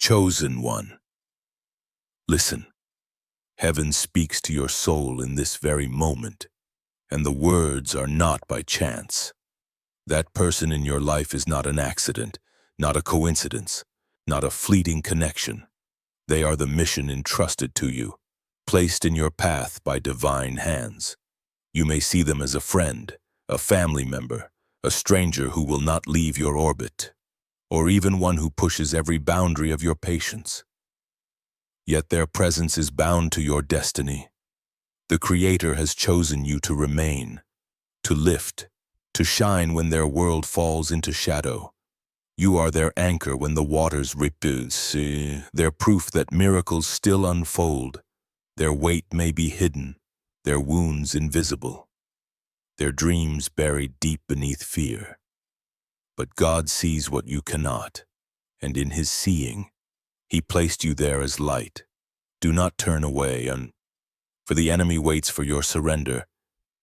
chosen one. Listen, heaven speaks to your soul in this very moment, and the words are not by chance. That person in your life is not an accident, not a coincidence, not a fleeting connection. They are the mission entrusted to you, placed in your path by divine hands. You may see them as a friend, a family member, a stranger who will not leave your orbit, or even one who pushes every boundary of your patience. Yet their presence is bound to your destiny. The Creator has chosen you to remain, to lift, to shine when their world falls into shadow. You are their anchor when the waters ripples, their proof that miracles still unfold. Their weight may be hidden, their wounds invisible, their dreams buried deep beneath fear. But God sees what you cannot, and in His seeing, He placed you there as light. Do not turn away, for the enemy waits for your surrender.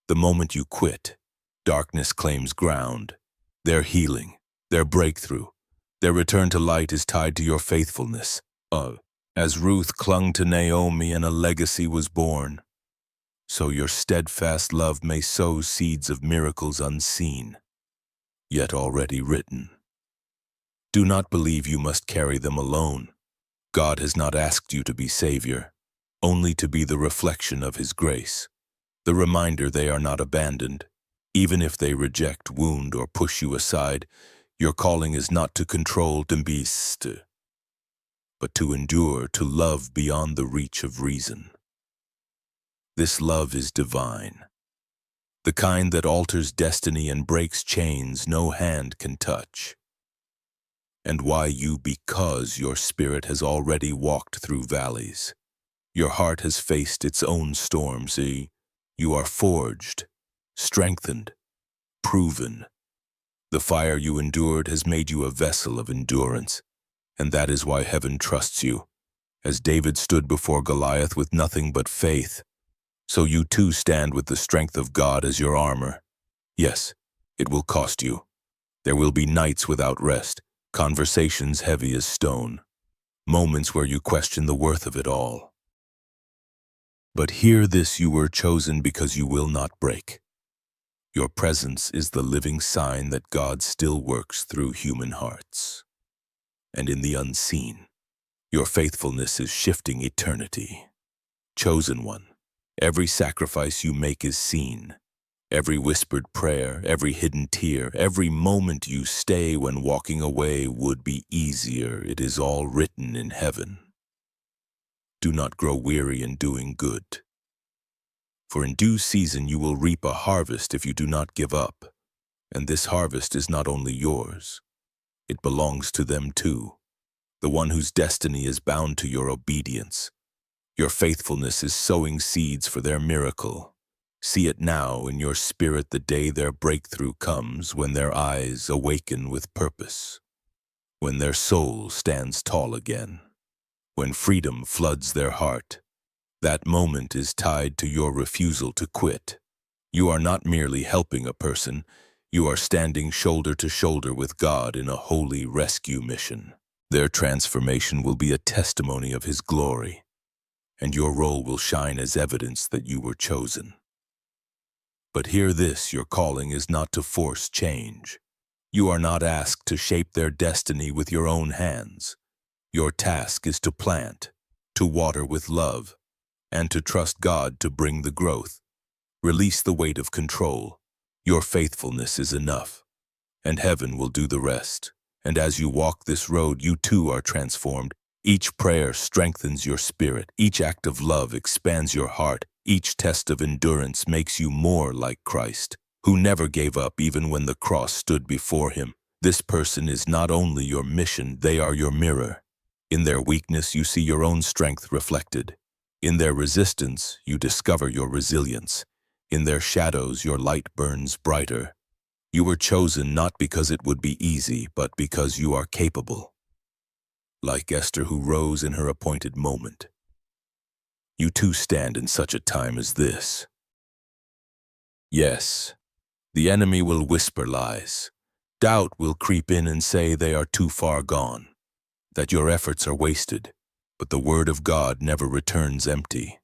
The moment you quit, darkness claims ground. Their healing, their breakthrough, their return to light is tied to your faithfulness. As Ruth clung to Naomi and a legacy was born, so your steadfast love may sow seeds of miracles unseen, yet already written. Do not believe you must carry them alone. God has not asked you to be Savior, only to be the reflection of His grace, the reminder they are not abandoned. Even if they reject, wound, or push you aside, your calling is not to control, but to endure, to love beyond the reach of reason. This love is divine, the kind that alters destiny and breaks chains no hand can touch. And why you? Because your spirit has already walked through valleys. Your heart has faced its own storms. You are forged, strengthened, proven. The fire you endured has made you a vessel of endurance, and that is why heaven trusts you. As David stood before Goliath with nothing but faith, so you too stand with the strength of God as your armor. Yes, it will cost you. There will be nights without rest, conversations heavy as stone, moments where you question the worth of it all. But hear this: you were chosen because you will not break. Your presence is the living sign that God still works through human hearts. And in the unseen, your faithfulness is shifting eternity. Chosen one, every sacrifice you make is seen. Every whispered prayer, every hidden tear, every moment you stay when walking away would be easier. It is all written in heaven. Do not grow weary in doing good, for in due season you will reap a harvest if you do not give up. And this harvest is not only yours, it belongs to them too, the one whose destiny is bound to your obedience. Your faithfulness is sowing seeds for their miracle. See it now in your spirit the day their breakthrough comes, when their eyes awaken with purpose, when their soul stands tall again, when freedom floods their heart. That moment is tied to your refusal to quit. You are not merely helping a person, you are standing shoulder to shoulder with God in a holy rescue mission. Their transformation will be a testimony of His glory, and your role will shine as evidence that you were chosen. But hear this: your calling is not to force change. You are not asked to shape their destiny with your own hands. Your task is to plant, to water with love, and to trust God to bring the growth. Release the weight of control. Your faithfulness is enough, and heaven will do the rest. And as you walk this road, you too are transformed. Each prayer strengthens your spirit. Each act of love expands your heart. Each test of endurance makes you more like Christ, who never gave up even when the cross stood before Him. This person is not only your mission, they are your mirror. In their weakness, you see your own strength reflected. In their resistance, you discover your resilience. In their shadows, your light burns brighter. You were chosen not because it would be easy, but because you are capable. Like Esther, who rose in her appointed moment, you too stand in such a time as this. Yes, the enemy will whisper lies. Doubt will creep in and say they are too far gone. that your efforts are wasted, but the word of God never returns empty.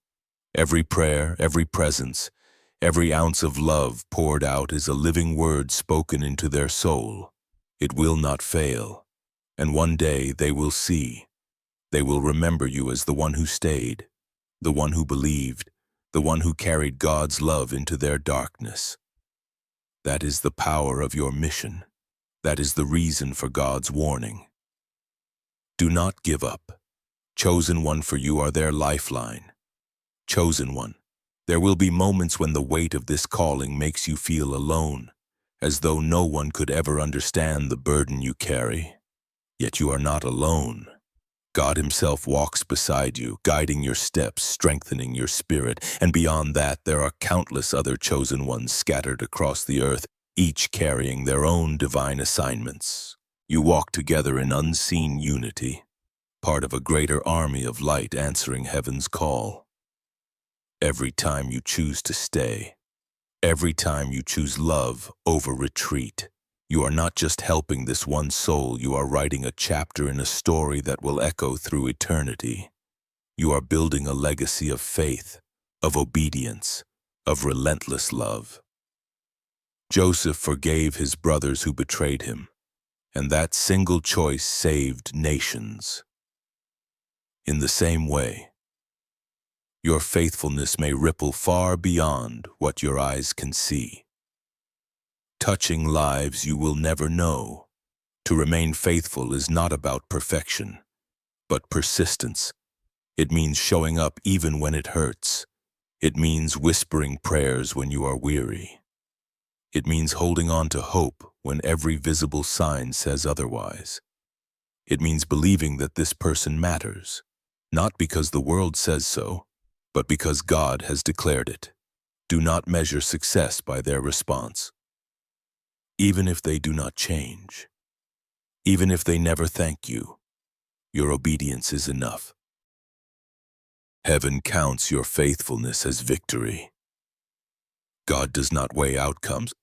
Every prayer, every presence, every ounce of love poured out is a living word spoken into their soul. It will not fail, and one day they will see. They will remember you as the one who stayed, the one who believed, the one who carried God's love into their darkness. That is the power of your mission. That is the reason for God's warning. Do not give up. Chosen one, for you are their lifeline. Chosen one, there will be moments when the weight of this calling makes you feel alone, as though no one could ever understand the burden you carry. Yet you are not alone. God himself walks beside you, guiding your steps, strengthening your spirit, and beyond that there are countless other chosen ones scattered across the earth, each carrying their own divine assignments. You walk together in unseen unity, part of a greater army of light answering heaven's call. Every time you choose to stay, every time you choose love over retreat, you are not just helping this one soul, you are writing a chapter in a story that will echo through eternity. You are building a legacy of faith, of obedience, of relentless love. Joseph forgave his brothers who betrayed him, and that single choice saved nations. In the same way, your faithfulness may ripple far beyond what your eyes can see, touching lives you will never know. To remain faithful is not about perfection, but persistence. It means showing up even when it hurts. It means whispering prayers when you are weary. It means holding on to hope when every visible sign says otherwise. It means believing that this person matters, not because the world says so, but because God has declared it. Do not measure success by their response. Even if they do not change, even if they never thank you, your obedience is enough. Heaven counts your faithfulness as victory. God does not weigh outcomes,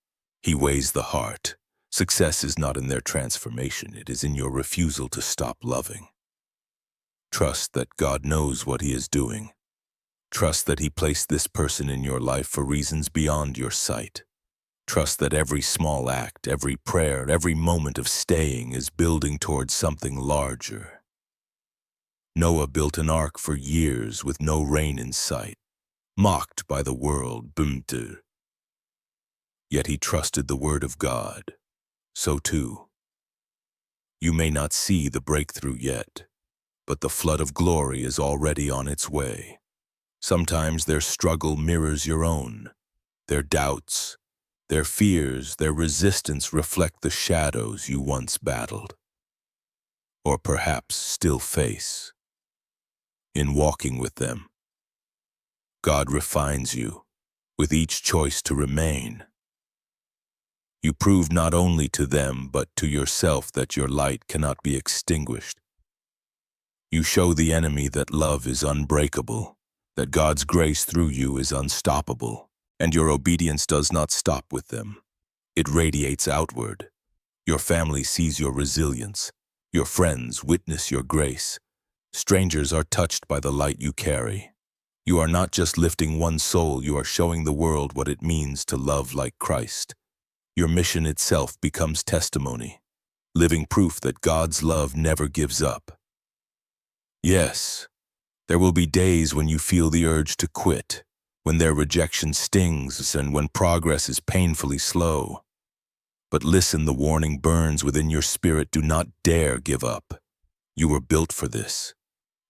he weighs the heart. Success is not in their transformation, it is in your refusal to stop loving. Trust that God knows what he is doing. Trust that he placed this person in your life for reasons beyond your sight. Trust that every small act, every prayer, every moment of staying is building towards something larger. Noah built an ark for years with no rain in sight, mocked by the world, yet he trusted the word of God. So too, you may not see the breakthrough yet, but the flood of glory is already on its way. Sometimes their struggle mirrors your own. Their doubts, their fears, their resistance reflect the shadows you once battled, or perhaps still face. In walking with them, God refines you with each choice to remain. You prove not only to them but to yourself that your light cannot be extinguished. You show the enemy that love is unbreakable, that God's grace through you is unstoppable, and your obedience does not stop with them. It radiates outward. Your family sees your resilience. Your friends witness your grace. Strangers are touched by the light you carry. You are not just lifting one soul, you are showing the world what it means to love like Christ. Your mission itself becomes testimony, living proof that God's love never gives up. Yes, there will be days when you feel the urge to quit, when their rejection stings and when progress is painfully slow. But listen, the warning burns within your spirit. Do not dare give up. You were built for this.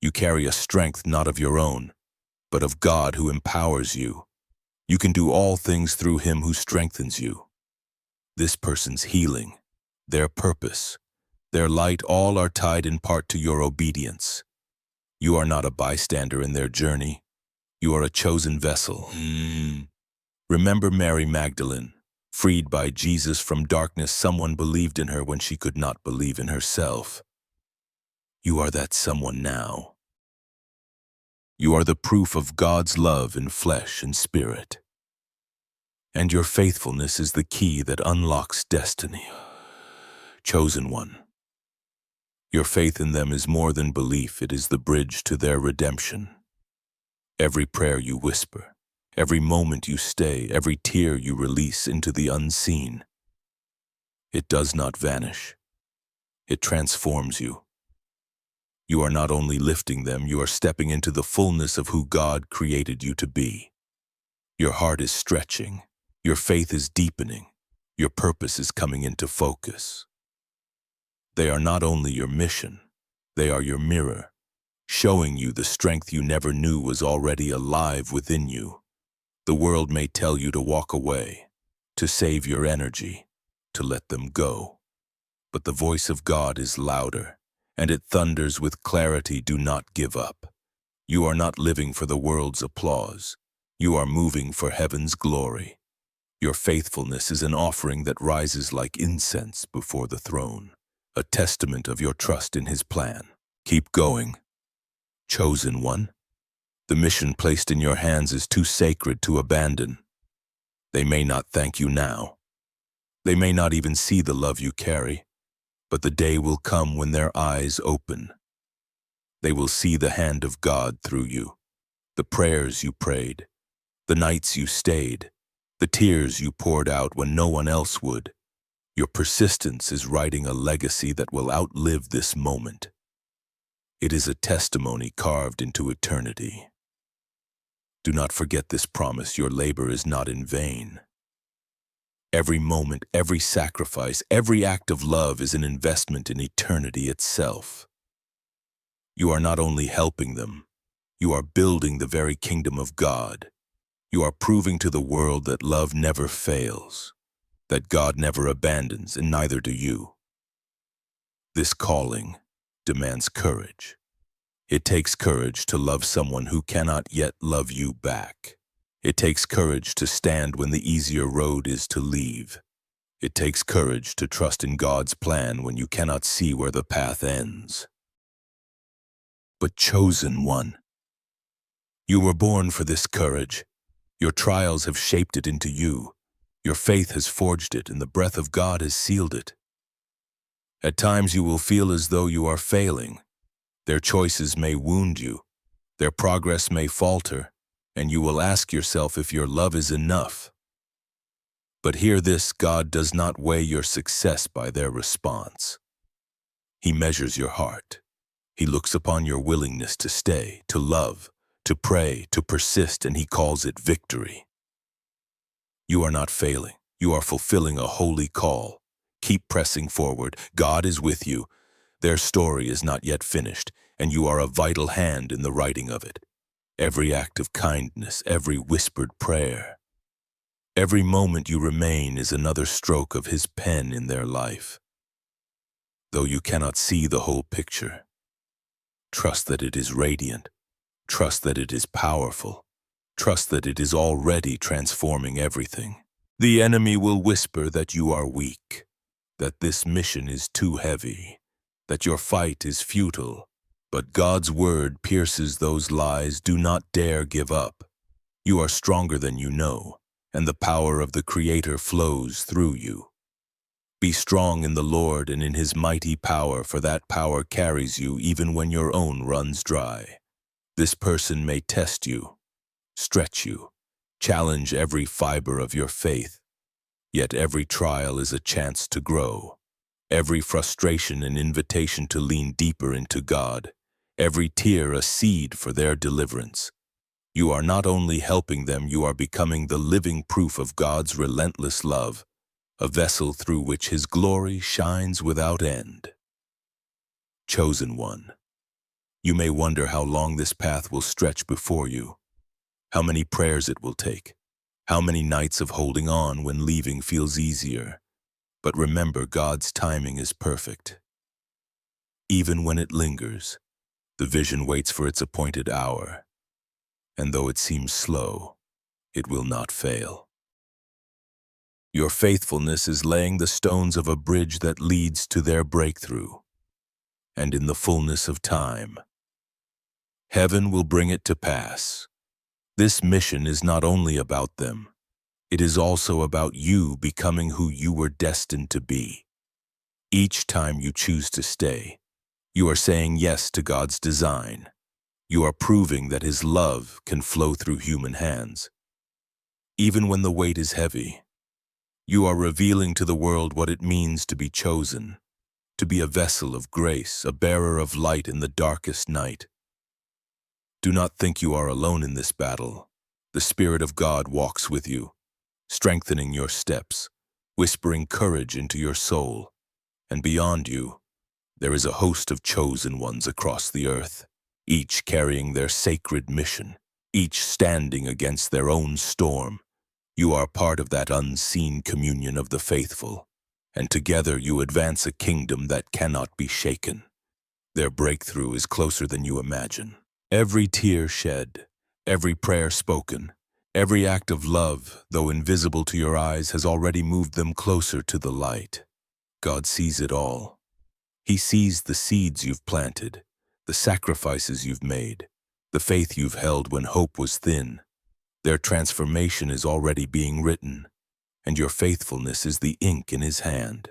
You carry a strength not of your own, but of God who empowers you. You can do all things through him who strengthens you. This person's healing, their purpose, their light, all are tied in part to your obedience. You are not a bystander in their journey. You are a chosen vessel. Remember Mary Magdalene, freed by Jesus from darkness. Someone believed in her when she could not believe in herself. You are that someone now. You are the proof of God's love in flesh and spirit. And your faithfulness is the key that unlocks destiny. Chosen one, Your faith in them is more than belief, it is the bridge to their redemption. Every prayer you whisper, every moment you stay, every tear you release into the unseen, it does not vanish. It transforms you. You are not only lifting them, you are stepping into the fullness of who God created you to be. Your heart is stretching, your faith is deepening, your purpose is coming into focus. They are not only your mission, they are your mirror, showing you the strength you never knew was already alive within you. The world may tell you to walk away, to save your energy, to let them go. But the voice of God is louder, and it thunders with clarity. Do not give up. You are not living for the world's applause. You are moving for heaven's glory. Your faithfulness is an offering that rises like incense before the throne, a testament of your trust in His plan. Keep going. Chosen one, the mission placed in your hands is too sacred to abandon. They may not thank you now. They may not even see the love you carry, but the day will come when their eyes open. They will see the hand of God through you, the prayers you prayed, the nights you stayed, the tears you poured out when no one else would. Your persistence is writing a legacy that will outlive this moment. It is a testimony carved into eternity. Do not forget this promise. Your labor is not in vain. Every moment, every sacrifice, every act of love is an investment in eternity itself. You are not only helping them, you are building the very kingdom of God. You are proving to the world that love never fails, that God never abandons, and neither do you. This calling demands courage. It takes courage to love someone who cannot yet love you back. It takes courage to stand when the easier road is to leave. It takes courage to trust in God's plan when you cannot see where the path ends. But chosen one, you were born for this courage. Your trials have shaped it into you. Your faith has forged it, and the breath of God has sealed it. At times you will feel as though you are failing. Their choices may wound you. Their progress may falter, and you will ask yourself if your love is enough. But hear this: God does not weigh your success by their response. He measures your heart. He looks upon your willingness to stay, to love, to pray, to persist, and He calls it victory. You are not failing. You are fulfilling a holy call. Keep pressing forward. God is with you. Their story is not yet finished, and you are a vital hand in the writing of it. Every act of kindness, every whispered prayer, every moment you remain is another stroke of His pen in their life. Though you cannot see the whole picture, trust that it is radiant. Trust that it is powerful. Trust that it is already transforming everything. The enemy will whisper that you are weak, that this mission is too heavy, that your fight is futile. But God's word pierces those lies. Do not dare give up. You are stronger than you know, and the power of the Creator flows through you. Be strong in the Lord and in His mighty power, for that power carries you even when your own runs dry. This person may test you, stretch you, challenge every fiber of your faith. Yet every trial is a chance to grow. Every frustration an invitation to lean deeper into God. Every tear a seed for their deliverance. You are not only helping them, you are becoming the living proof of God's relentless love, a vessel through which His glory shines without end. Chosen one, you may wonder how long this path will stretch before you, how many prayers it will take, how many nights of holding on when leaving feels easier. But remember, God's timing is perfect. Even when it lingers, the vision waits for its appointed hour, and though it seems slow, it will not fail. Your faithfulness is laying the stones of a bridge that leads to their breakthrough, and in the fullness of time, heaven will bring it to pass. This mission is not only about them, it is also about you becoming who you were destined to be. Each time you choose to stay, You are saying yes to God's design. You are proving that His love can flow through human hands. Even when the weight is heavy, you are revealing to the world what it means to be chosen, to be a vessel of grace, a bearer of light in the darkest night. Do not think you are alone in this battle. The Spirit of God walks with you, strengthening your steps, whispering courage into your soul. And beyond you, there is a host of chosen ones across the earth, each carrying their sacred mission, each standing against their own storm. You are part of that unseen communion of the faithful, and together you advance a kingdom that cannot be shaken. Their breakthrough is closer than you imagine. Every tear shed, every prayer spoken, every act of love, though invisible to your eyes, has already moved them closer to the light. God sees it all. He sees the seeds you've planted, the sacrifices you've made, the faith you've held when hope was thin. Their transformation is already being written, and your faithfulness is the ink in His hand.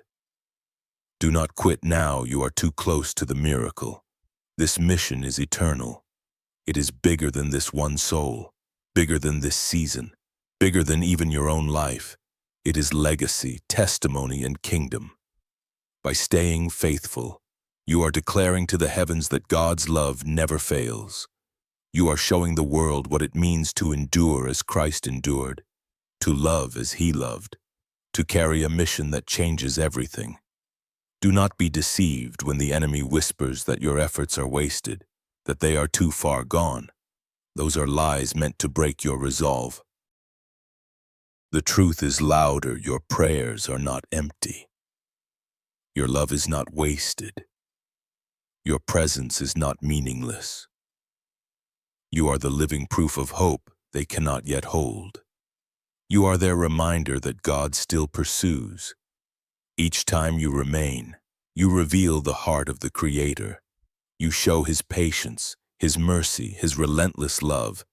Do not quit now, you are too close to the miracle. This mission is eternal. It is bigger than this one soul, bigger than this season, bigger than even your own life. It is legacy, testimony, and kingdom. By staying faithful, you are declaring to the heavens that God's love never fails. You are showing the world what it means to endure as Christ endured, to love as He loved, to carry a mission that changes everything. Do not be deceived when the enemy whispers that your efforts are wasted, that they are too far gone. Those are lies meant to break your resolve. The truth is louder. Your prayers are not empty. Your love is not wasted. Your presence is not meaningless. You are the living proof of hope they cannot yet hold. You are their reminder that God still pursues. Each time you remain, you reveal the heart of the Creator. You show His patience, His mercy, His relentless love.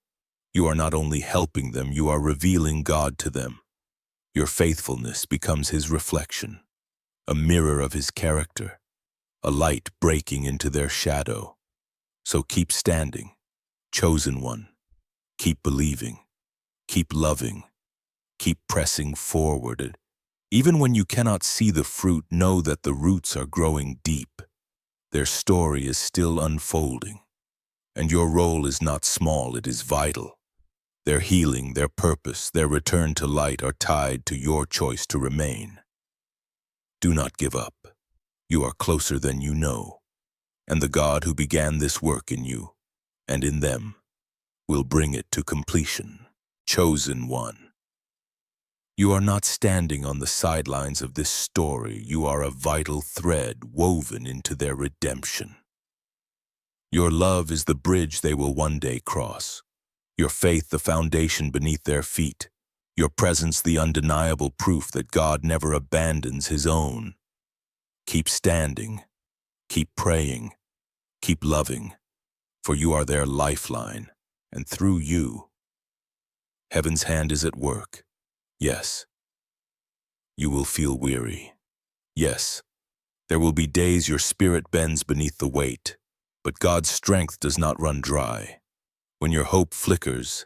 You are not only helping them, you are revealing God to them. Your faithfulness becomes His reflection, a mirror of His character, a light breaking into their shadow. So keep standing, chosen one. Keep believing, keep loving, keep pressing forward. Even when you cannot see the fruit, know that the roots are growing deep. Their story is still unfolding, and your role is not small, it is vital. Their healing, their purpose, their return to light are tied to your choice to remain. Do not give up. You are closer than you know, and the God who began this work in you and in them will bring it to completion. Chosen one. You are not standing on the sidelines of this story. You are a vital thread woven into their redemption. Your love is the bridge they will one day cross. Your faith the foundation beneath their feet. Your presence the undeniable proof that God never abandons His own. Keep standing. Keep praying. Keep loving. For you are their lifeline, and through you, Heaven's hand is at work. Yes, you will feel weary. Yes, there will be days your spirit bends beneath the weight, but God's strength does not run dry. When your hope flickers,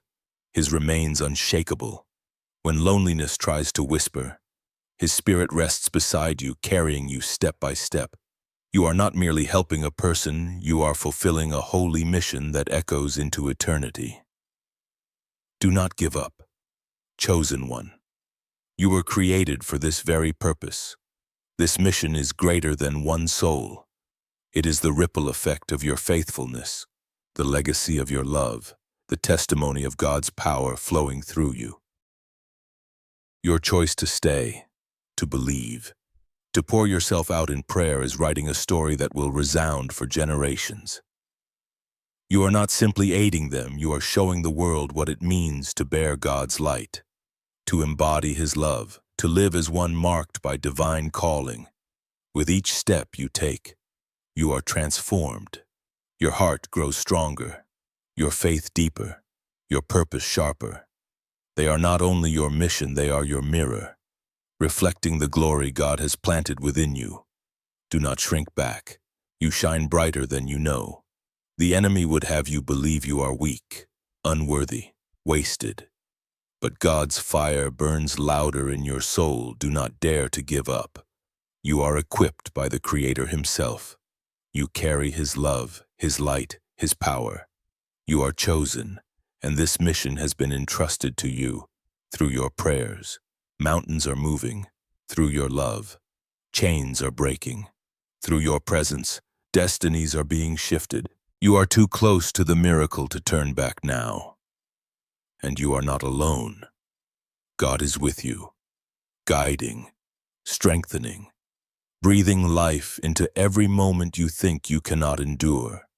His remains unshakable. When loneliness tries to whisper, His Spirit rests beside you, carrying you step by step. You are not merely helping a person, you are fulfilling a holy mission that echoes into eternity. Do not give up, chosen one. You were created for this very purpose. This mission is greater than one soul. It is the ripple effect of your faithfulness, the legacy of your love, the testimony of God's power flowing through you. Your choice to stay, to believe, to pour yourself out in prayer is writing a story that will resound for generations. You are not simply aiding them, you are showing the world what it means to bear God's light, to embody His love, to live as one marked by divine calling. With each step you take, you are transformed. Your heart grows stronger, your faith deeper, your purpose sharper. They are not only your mission, they are your mirror, reflecting the glory God has planted within you. Do not shrink back. You shine brighter than you know. The enemy would have you believe you are weak, unworthy, wasted. But God's fire burns louder in your soul. Do not dare to give up. You are equipped by the Creator Himself. You carry His love, His light, His power. You are chosen, and this mission has been entrusted to you. Through your prayers, mountains are moving. Through your love, chains are breaking. Through your presence, destinies are being shifted. You are too close to the miracle to turn back now. And you are not alone. God is with you, guiding, strengthening, breathing life into every moment you think you cannot endure.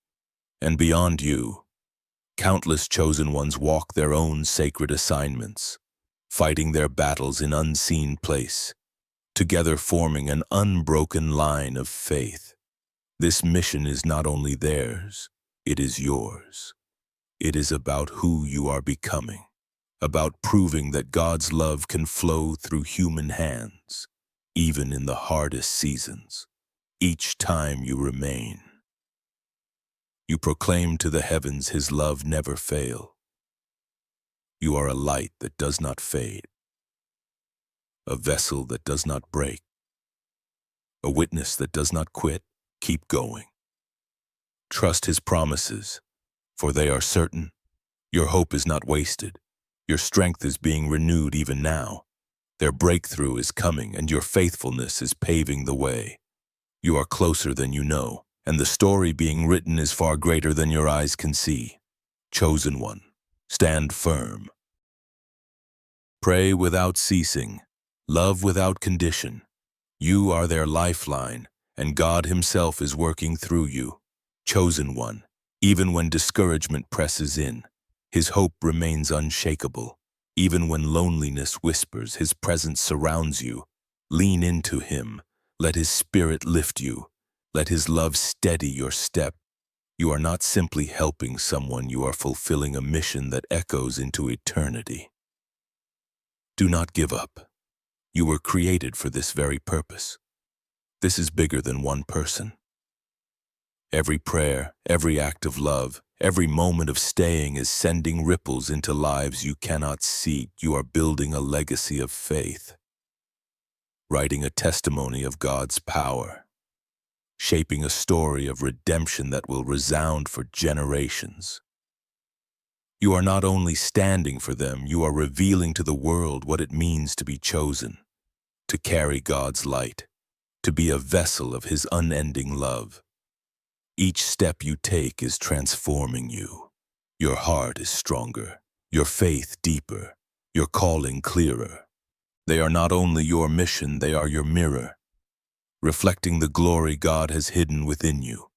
And beyond you, countless chosen ones walk their own sacred assignments, fighting their battles in unseen place, together forming an unbroken line of faith. This mission is not only theirs, it is yours. It is about who you are becoming, about proving that God's love can flow through human hands, even in the hardest seasons. Each time you remain, you proclaim to the heavens His love never fail. You are a light that does not fade, a vessel that does not break, a witness that does not quit. Keep going. Trust His promises, for they are certain. Your hope is not wasted. Your strength is being renewed even now. Their breakthrough is coming, and your faithfulness is paving the way. You are closer than you know, and the story being written is far greater than your eyes can see. Chosen one, stand firm. Pray without ceasing. Love without condition. You are their lifeline, and God Himself is working through you. Chosen one, even when discouragement presses in, His hope remains unshakable. Even when loneliness whispers, His presence surrounds you. Lean into Him. Let His Spirit lift you. Let His love steady your step. You are not simply helping someone, you are fulfilling a mission that echoes into eternity. Do not give up. You were created for this very purpose. This is bigger than one person. Every prayer, every act of love, every moment of staying is sending ripples into lives you cannot see. You are building a legacy of faith, writing a testimony of God's power, shaping a story of redemption that will resound for generations. You are not only standing for them, you are revealing to the world what it means to be chosen, to carry God's light, to be a vessel of His unending love. Each step you take is transforming you. Your heart is stronger, your faith deeper, your calling clearer. They are not only your mission, they are your mirror, reflecting the glory God has hidden within you.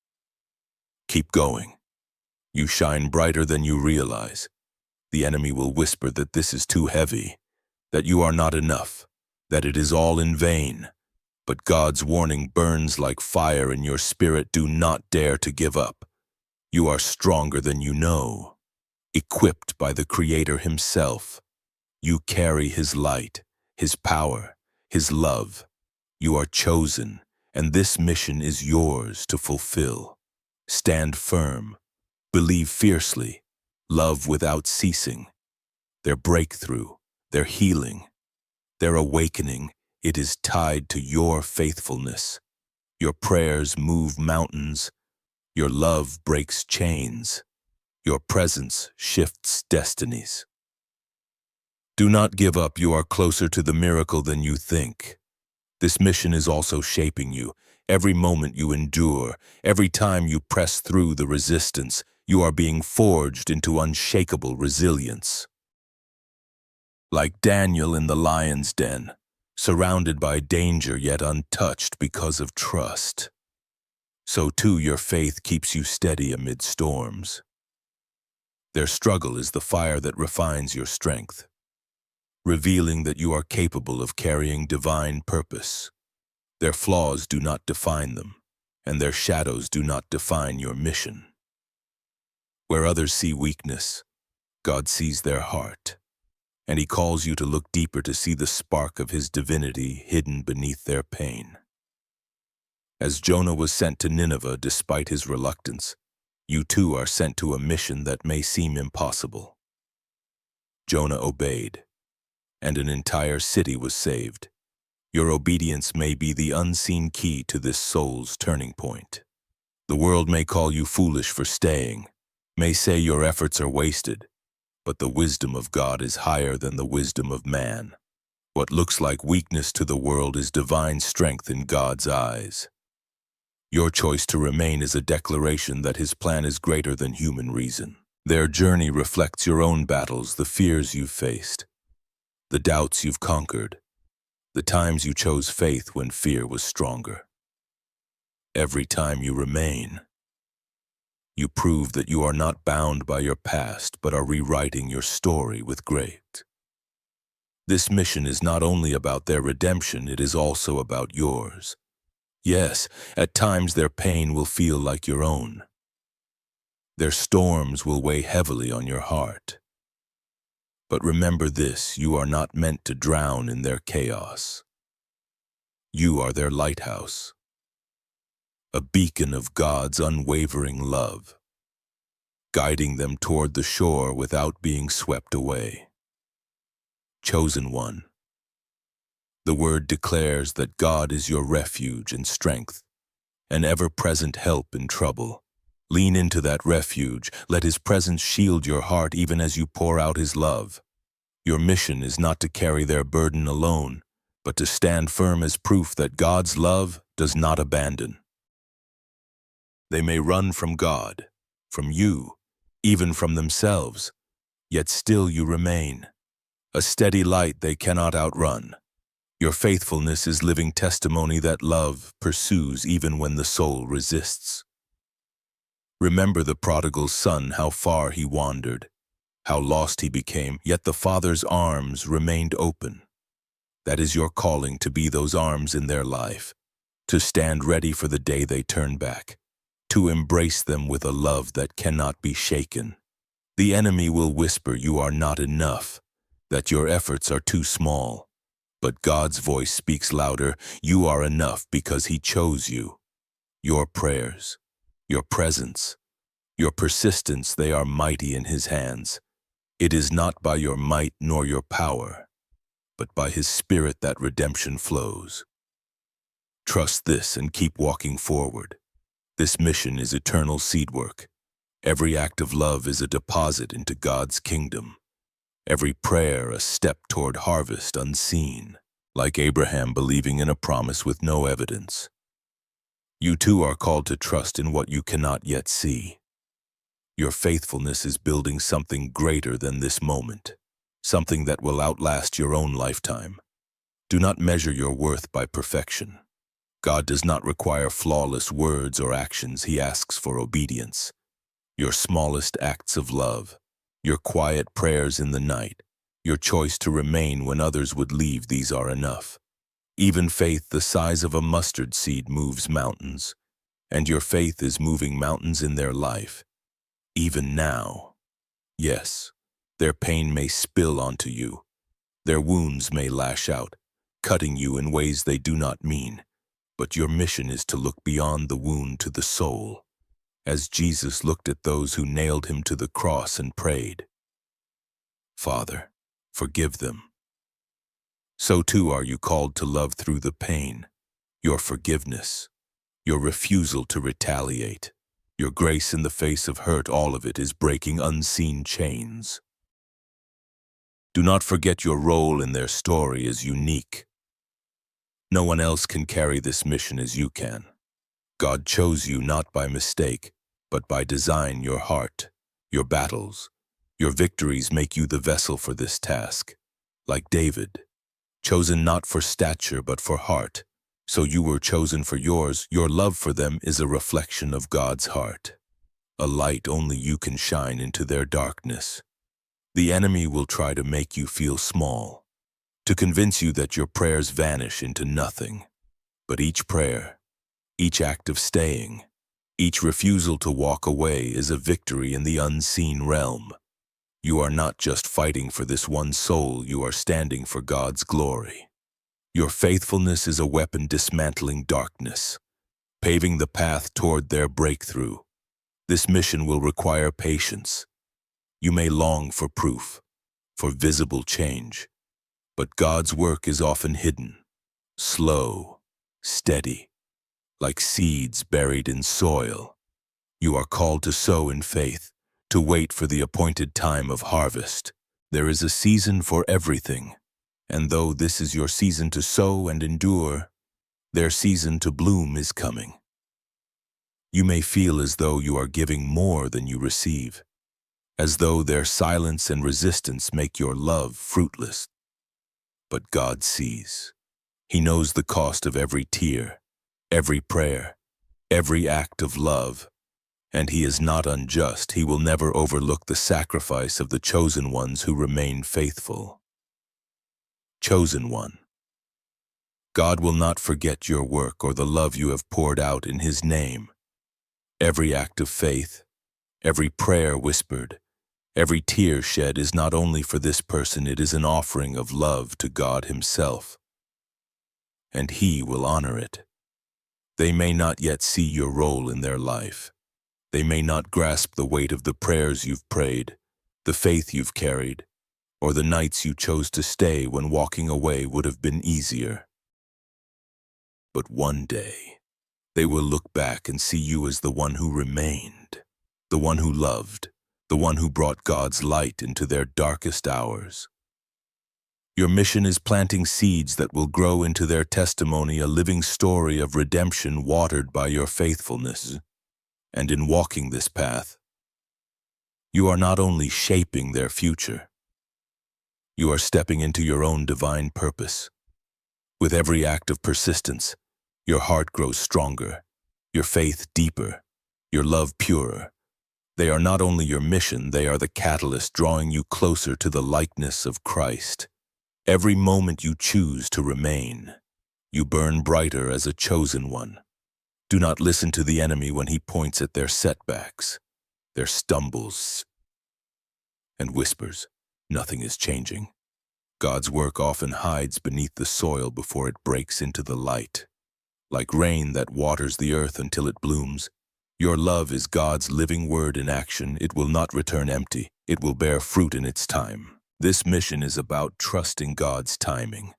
Keep going. You shine brighter than you realize. The enemy will whisper that this is too heavy, that you are not enough, that it is all in vain. But God's warning burns like fire in your spirit. Do not dare to give up. You are stronger than you know, equipped by the Creator Himself. You carry His light, His power, His love. You are chosen, and this mission is yours to fulfill. Stand firm, believe fiercely, love without ceasing. Their breakthrough, their healing, their awakening, it is tied to your faithfulness. Your prayers move mountains. Your love breaks chains. Your presence shifts destinies. Do not give up. You are closer to the miracle than you think. This mission is also shaping you. Every moment you endure, every time you press through the resistance, you are being forged into unshakable resilience. Like Daniel in the lion's den, surrounded by danger yet untouched because of trust, so too your faith keeps you steady amid storms. Their struggle is the fire that refines your strength, revealing that you are capable of carrying divine purpose. Their flaws do not define them, and their shadows do not define your mission. Where others see weakness, God sees their heart, and He calls you to look deeper to see the spark of His divinity hidden beneath their pain. As Jonah was sent to Nineveh despite his reluctance, you too are sent to a mission that may seem impossible. Jonah obeyed, and an entire city was saved. Your obedience may be the unseen key to this soul's turning point. The world may call you foolish for staying, may say your efforts are wasted, but the wisdom of God is higher than the wisdom of man. What looks like weakness to the world is divine strength in God's eyes. Your choice to remain is a declaration that His plan is greater than human reason. Their journey reflects your own battles, the fears you've faced, the doubts you've conquered, the times you chose faith when fear was stronger. Every time you remain, you prove that you are not bound by your past, but are rewriting your story with great. This mission is not only about their redemption, it is also about yours. Yes, at times their pain will feel like your own. Their storms will weigh heavily on your heart. But remember this, you are not meant to drown in their chaos. You are their lighthouse, a beacon of God's unwavering love, guiding them toward the shore without being swept away. Chosen one. The word declares that God is your refuge and strength, an ever-present help in trouble. Lean into that refuge. Let His presence shield your heart even as you pour out His love. Your mission is not to carry their burden alone, but to stand firm as proof that God's love does not abandon. They may run from God, from you, even from themselves, yet still you remain, a steady light they cannot outrun. Your faithfulness is living testimony that love pursues even when the soul resists. Remember the prodigal son, how far he wandered, how lost he became, yet the Father's arms remained open. That is your calling, to be those arms in their life, to stand ready for the day they turn back, to embrace them with a love that cannot be shaken. The enemy will whisper you are not enough, that your efforts are too small. But God's voice speaks louder. You are enough because He chose you. Your prayers, your presence, your persistence, they are mighty in His hands. It is not by your might nor your power, but by His Spirit that redemption flows. Trust this and keep walking forward. This mission is eternal seed work. Every act of love is a deposit into God's kingdom. Every prayer a step toward harvest unseen, like Abraham believing in a promise with no evidence. You too are called to trust in what you cannot yet see. Your faithfulness is building something greater than this moment, something that will outlast your own lifetime. Do not measure your worth by perfection. God does not require flawless words or actions. He asks for obedience. Your smallest acts of love, your quiet prayers in the night, your choice to remain when others would leave, these are enough. Even faith the size of a mustard seed moves mountains, and your faith is moving mountains in their life, even now. Yes, their pain may spill onto you. Their wounds may lash out, cutting you in ways they do not mean. But your mission is to look beyond the wound to the soul, as Jesus looked at those who nailed Him to the cross and prayed, Father, forgive them. So too are you called to love through the pain, your forgiveness, your refusal to retaliate, your grace in the face of hurt. All of it is breaking unseen chains. Do not forget your role in their story is unique. No one else can carry this mission as you can. God chose you not by mistake, but by design. Your heart, your battles, your victories make you the vessel for this task. Like David, chosen not for stature but for heart, so you were chosen for yours. Your love for them is a reflection of God's heart, a light only you can shine into their darkness. The enemy will try to make you feel small, to convince you that your prayers vanish into nothing. But each prayer, each act of staying, each refusal to walk away is a victory in the unseen realm. You are not just fighting for this one soul, you are standing for God's glory. Your faithfulness is a weapon dismantling darkness, paving the path toward their breakthrough. This mission will require patience. You may long for proof, for visible change, but God's work is often hidden, slow, steady, like seeds buried in soil. You are called to sow in faith, to wait for the appointed time of harvest. There is a season for everything, and though this is your season to sow and endure, their season to bloom is coming. You may feel as though you are giving more than you receive, as though their silence and resistance make your love fruitless. But God sees. He knows the cost of every tear, every prayer, every act of love, and He is not unjust. He will never overlook the sacrifice of the chosen ones who remain faithful. Chosen one. God will not forget your work or the love you have poured out in His name. Every act of faith, every prayer whispered, every tear shed is not only for this person, it is an offering of love to God Himself. And He will honor it. They may not yet see your role in their life. They may not grasp the weight of the prayers you've prayed, the faith you've carried, or the nights you chose to stay when walking away would have been easier. But one day, they will look back and see you as the one who remained, the one who loved, the one who brought God's light into their darkest hours. Your mission is planting seeds that will grow into their testimony, a living story of redemption watered by your faithfulness. And in walking this path, you are not only shaping their future, you are stepping into your own divine purpose. With every act of persistence, your heart grows stronger, your faith deeper, your love purer. They are not only your mission, they are the catalyst drawing you closer to the likeness of Christ. Every moment you choose to remain, you burn brighter as a chosen one. Do not listen to the enemy when he points at their setbacks, their stumbles, and whispers, "Nothing is changing." God's work often hides beneath the soil before it breaks into the light. Like rain that waters the earth until it blooms, your love is God's living word in action. It will not return empty. It will bear fruit in its time. This mission is about trusting God's timing.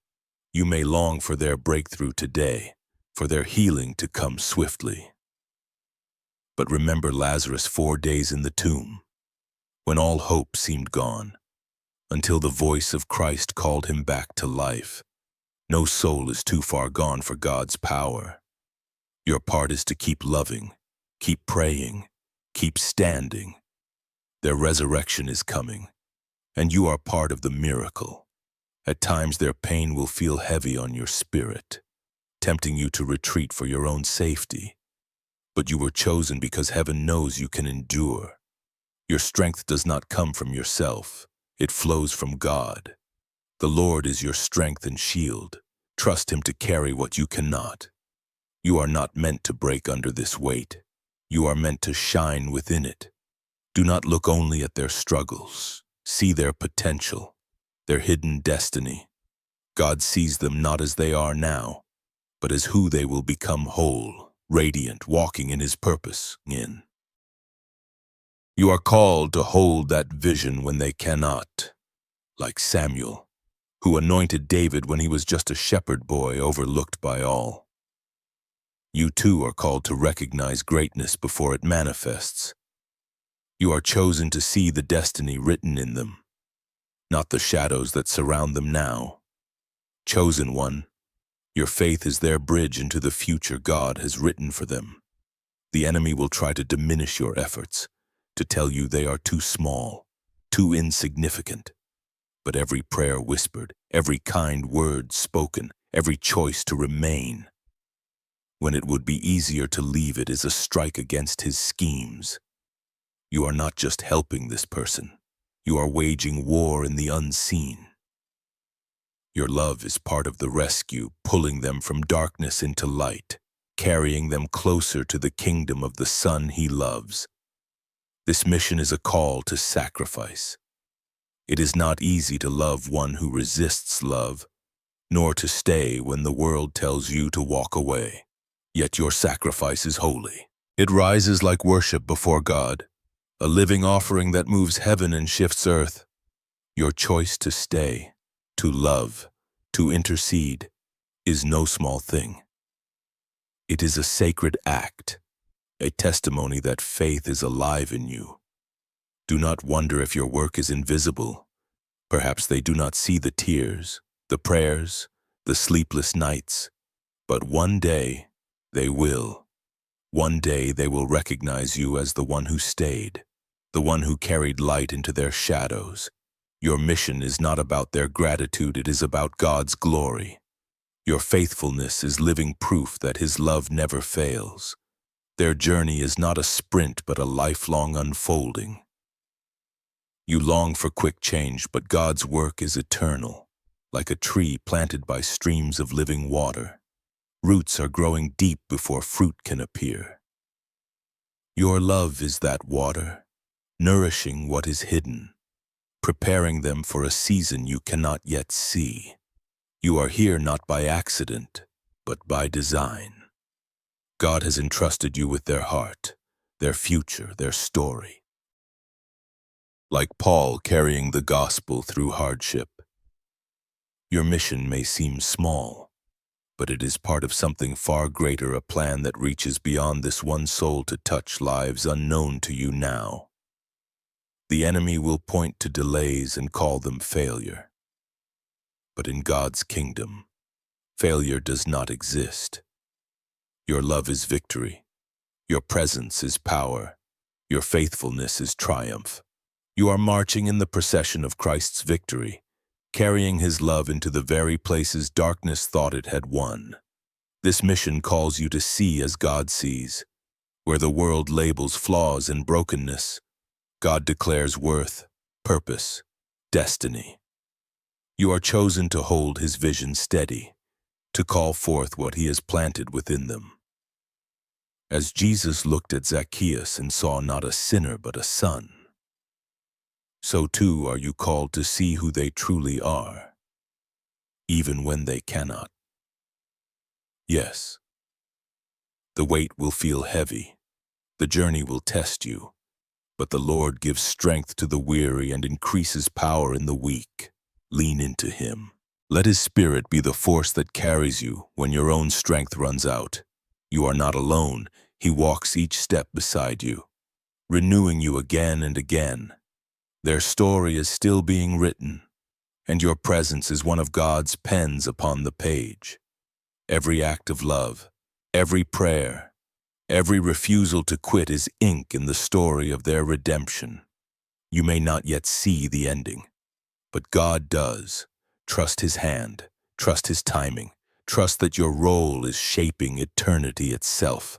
You may long for their breakthrough today, for their healing to come swiftly. But remember Lazarus 4 days in the tomb, when all hope seemed gone, until the voice of Christ called him back to life. No soul is too far gone for God's power. Your part is to keep loving, keep praying, keep standing. Their resurrection is coming, and you are part of the miracle. At times their pain will feel heavy on your spirit, tempting you to retreat for your own safety. But you were chosen because heaven knows you can endure. Your strength does not come from yourself. It flows from God. The Lord is your strength and shield. Trust Him to carry what you cannot. You are not meant to break under this weight. You are meant to shine within it. Do not look only at their struggles. See their potential, their hidden destiny. God sees them not as they are now, but as who they will become, whole, radiant, walking in His purpose. You are called to hold that vision when they cannot, like Samuel, who anointed David when he was just a shepherd boy overlooked by all. You too are called to recognize greatness before it manifests. You are chosen to see the destiny written in them, not the shadows that surround them now. Chosen one, your faith is their bridge into the future God has written for them. The enemy will try to diminish your efforts, to tell you they are too small, too insignificant. But every prayer whispered, every kind word spoken, every choice to remain, when it would be easier to leave it, is a strike against his schemes. You are not just helping this person. You are waging war in the unseen. Your love is part of the rescue, pulling them from darkness into light, carrying them closer to the kingdom of the Son He loves. This mission is a call to sacrifice. It is not easy to love one who resists love, nor to stay when the world tells you to walk away. yet your sacrifice is holy. It rises like worship before God, a living offering that moves heaven and shifts earth. Your choice to stay, to love, to intercede is no small thing. It is a sacred act, a testimony that faith is alive in you. Do not wonder if your work is invisible. Perhaps they do not see the tears, the prayers, the sleepless nights, but one day they will. One day they will recognize you as the one who stayed, the one who carried light into their shadows. Your mission is not about their gratitude, it is about God's glory. Your faithfulness is living proof that His love never fails. Their journey is not a sprint but a lifelong unfolding. You long for quick change, but God's work is eternal, like a tree planted by streams of living water. Roots are growing deep before fruit can appear. Your love is that water, nourishing what is hidden, preparing them for a season you cannot yet see. You are here not by accident, but by design. God has entrusted you with their heart, their future, their story. Like Paul carrying the gospel through hardship, your mission may seem small, but it is part of something far greater, a plan that reaches beyond this one soul to touch lives unknown to you now. The enemy will point to delays and call them failure. But in God's kingdom, failure does not exist. Your love is victory. Your presence is power. Your faithfulness is triumph. You are marching in the procession of Christ's victory, carrying His love into the very places darkness thought it had won. This mission calls you to see as God sees. Where the world labels flaws and brokenness, God declares worth, purpose, destiny. You are chosen to hold His vision steady, to call forth what He has planted within them. As Jesus looked at Zacchaeus and saw not a sinner but a son, so too are you called to see who they truly are, even when they cannot. Yes, the weight will feel heavy, the journey will test you, but the Lord gives strength to the weary and increases power in the weak. Lean into Him. Let His Spirit be the force that carries you when your own strength runs out. You are not alone. He walks each step beside you, renewing you again and again. Their story is still being written, and your presence is one of God's pens upon the page. Every act of love, every prayer, every refusal to quit is ink in the story of their redemption. You may not yet see the ending, but God does. Trust His hand, trust His timing, trust that your role is shaping eternity itself.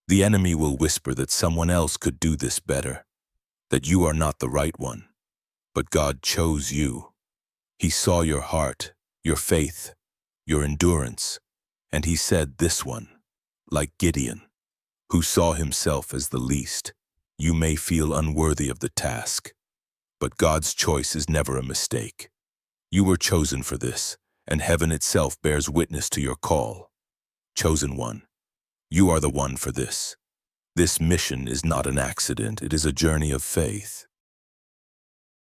The enemy will whisper that someone else could do this better, that you are not the right one, but God chose you. He saw your heart, your faith, your endurance, and He said, this one, like Gideon, who saw himself as the least, you may feel unworthy of the task, but God's choice is never a mistake. You were chosen for this, and heaven itself bears witness to your call. Chosen one, you are the one for this. This mission is not an accident, it is a journey of faith.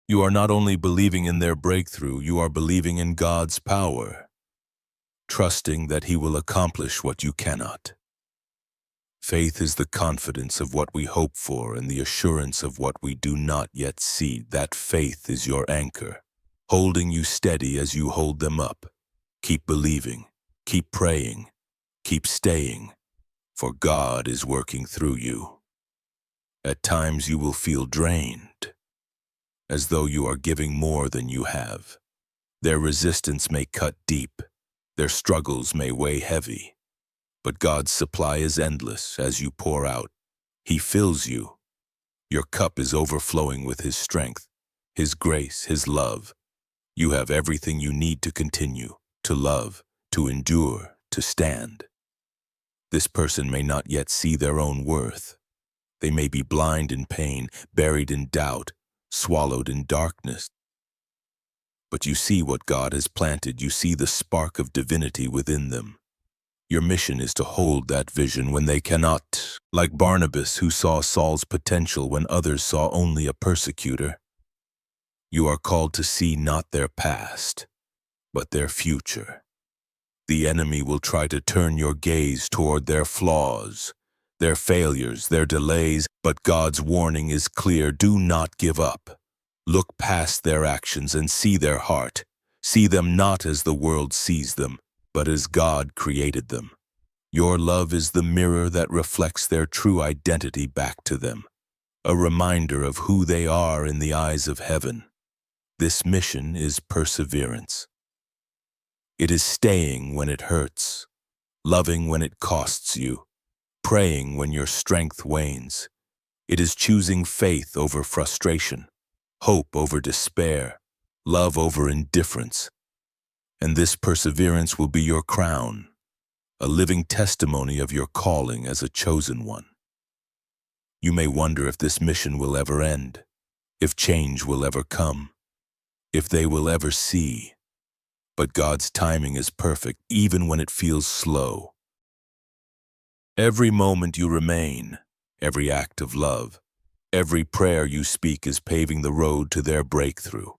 You are not only believing in their breakthrough, you are believing in God's power, trusting that He will accomplish what you cannot. Faith is the confidence of what we hope for and the assurance of what we do not yet see. That faith is your anchor, holding you steady as you hold them up. Keep believing, keep praying, keep staying, for God is working through you. At times you will feel drained, as though you are giving more than you have. Their resistance may cut deep, their struggles may weigh heavy, but God's supply is endless as you pour out. He fills you. Your cup is overflowing with His strength, His grace, His love. You have everything you need to continue, to love, to endure, to stand. This person may not yet see their own worth. They may be blind in pain, buried in doubt, swallowed in darkness. But you see what God has planted. You see the spark of divinity within them. Your mission is to hold that vision when they cannot, like Barnabas who saw Saul's potential when others saw only a persecutor. You are called to see not their past, but their future. The enemy will try to turn your gaze toward their flaws, their failures, their delays, but God's warning is clear: do not give up. Look past their actions and see their heart. See them not as the world sees them, but as God created them. Your love is the mirror that reflects their true identity back to them, a reminder of who they are in the eyes of heaven. This mission is perseverance. It is staying when it hurts, loving when it costs you, praying when your strength wanes. It is choosing faith over frustration, hope over despair, love over indifference. And this perseverance will be your crown, a living testimony of your calling as a chosen one. You may wonder if this mission will ever end, if change will ever come, if they will ever see. But God's timing is perfect, even when it feels slow. Every moment you remain, every act of love, every prayer you speak is paving the road to their breakthrough.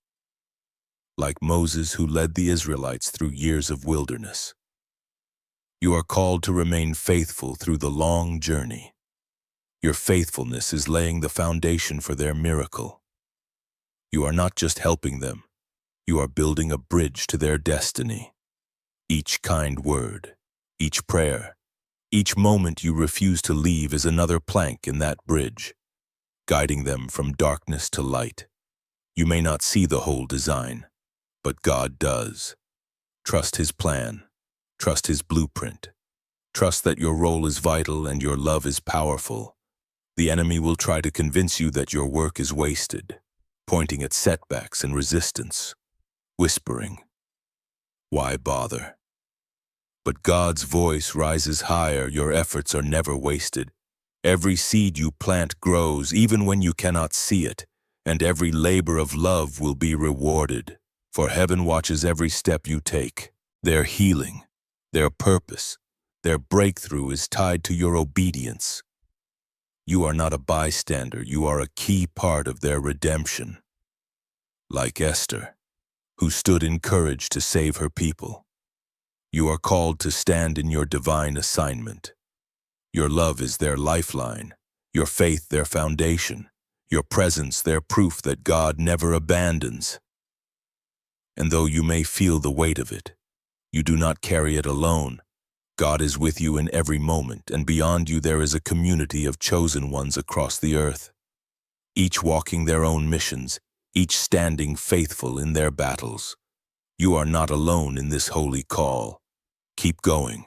Like Moses who led the Israelites through years of wilderness, you are called to remain faithful through the long journey. Your faithfulness is laying the foundation for their miracle. You are not just helping them, you are building a bridge to their destiny. Each kind word, each prayer, each moment you refuse to leave is another plank in that bridge, guiding them from darkness to light. You may not see the whole design, but God does. Trust His plan. Trust His blueprint. Trust that your role is vital and your love is powerful. The enemy will try to convince you that your work is wasted, pointing at setbacks and resistance, whispering, "Why bother?" But God's voice rises higher. Your efforts are never wasted. Every seed you plant grows, even when you cannot see it, and every labor of love will be rewarded. For heaven watches every step you take. Their healing, their purpose, their breakthrough is tied to your obedience. You are not a bystander, you are a key part of their redemption. Like Esther, who stood in courage to save her people, you are called to stand in your divine assignment. Your love is their lifeline, your faith their foundation, your presence their proof that God never abandons. And though you may feel the weight of it, you do not carry it alone. God is with you in every moment, and beyond you there is a community of chosen ones across the earth, each walking their own missions, each standing faithful in their battles. You are not alone in this holy call. Keep going.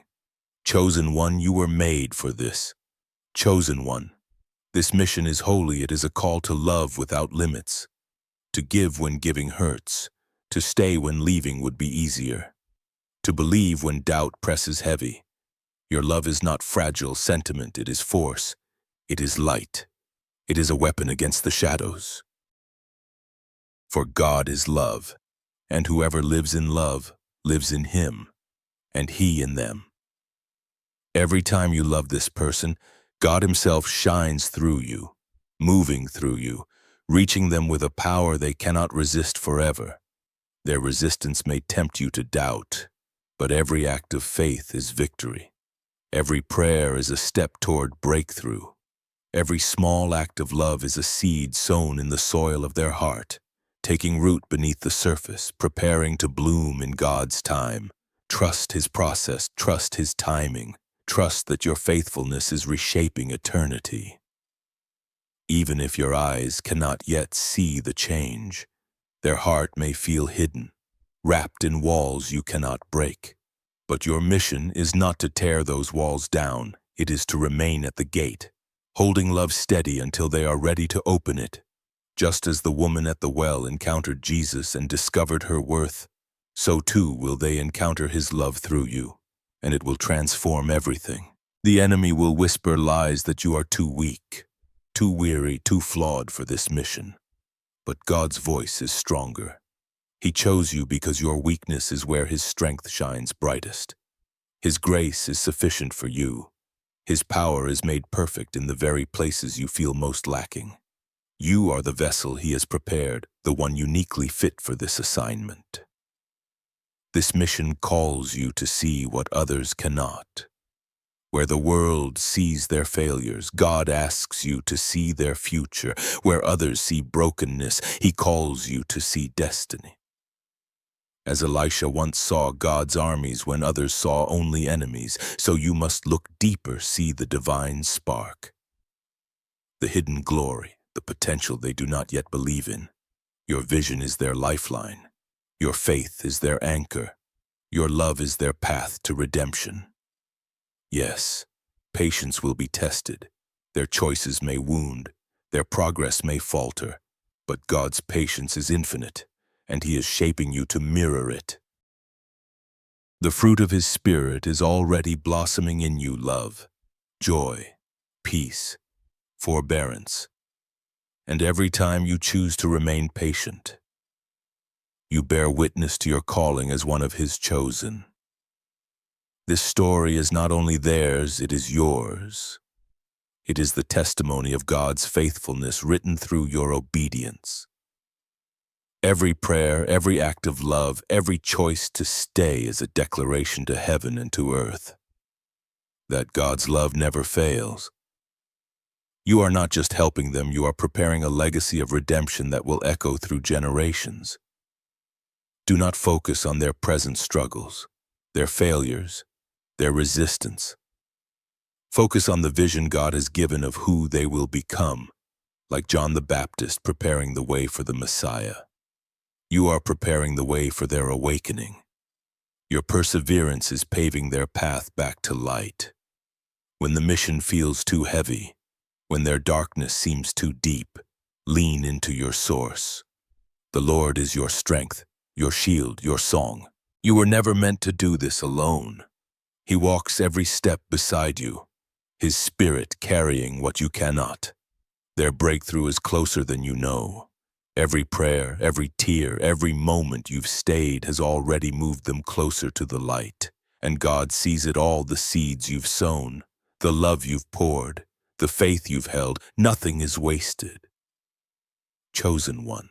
Chosen one, you were made for this. Chosen one. This mission is holy. It is a call to love without limits, to give when giving hurts, to stay when leaving would be easier, to believe when doubt presses heavy. Your love is not fragile sentiment, it is force. It is light. It is a weapon against the shadows. For God is love, and whoever lives in love lives in Him, and He in them. Every time you love this person, God Himself shines through you, moving through you, reaching them with a power they cannot resist forever. Their resistance may tempt you to doubt, but every act of faith is victory. Every prayer is a step toward breakthrough. Every small act of love is a seed sown in the soil of their heart, taking root beneath the surface, preparing to bloom in God's time. Trust His process, trust His timing, trust that your faithfulness is reshaping eternity. Even if your eyes cannot yet see the change, their heart may feel hidden, wrapped in walls you cannot break. But your mission is not to tear those walls down, it is to remain at the gate, holding love steady until they are ready to open it. Just as the woman at the well encountered Jesus and discovered her worth, so too will they encounter His love through you, and it will transform everything. The enemy will whisper lies that you are too weak, too weary, too flawed for this mission. But God's voice is stronger. He chose you because your weakness is where His strength shines brightest. His grace is sufficient for you. His power is made perfect in the very places you feel most lacking. You are the vessel He has prepared, the one uniquely fit for this assignment. This mission calls you to see what others cannot. Where the world sees their failures, God asks you to see their future. Where others see brokenness, He calls you to see destiny. As Elisha once saw God's armies when others saw only enemies, so you must look deeper, see the divine spark. The hidden glory, the potential they do not yet believe in. Your vision is their lifeline. Your faith is their anchor. Your love is their path to redemption. Yes, patience will be tested. Their choices may wound. Their progress may falter. But God's patience is infinite, and He is shaping you to mirror it. The fruit of His Spirit is already blossoming in you: love, joy, peace, forbearance. And every time you choose to remain patient, you bear witness to your calling as one of His chosen. This story is not only theirs, it is yours. It is the testimony of God's faithfulness written through your obedience. Every prayer, every act of love, every choice to stay is a declaration to heaven and to earth that God's love never fails. You are not just helping them, you are preparing a legacy of redemption that will echo through generations. Do not focus on their present struggles, their failures, their resistance. Focus on the vision God has given of who they will become, like John the Baptist preparing the way for the Messiah. You are preparing the way for their awakening. Your perseverance is paving their path back to light. When the mission feels too heavy, when their darkness seems too deep, lean into your source. The Lord is your strength, your shield, your song. You were never meant to do this alone. He walks every step beside you, His Spirit carrying what you cannot. Their breakthrough is closer than you know. Every prayer, every tear, every moment you've stayed has already moved them closer to the light. And God sees it all: the seeds you've sown, the love you've poured, the faith you've held. Nothing is wasted. Chosen one.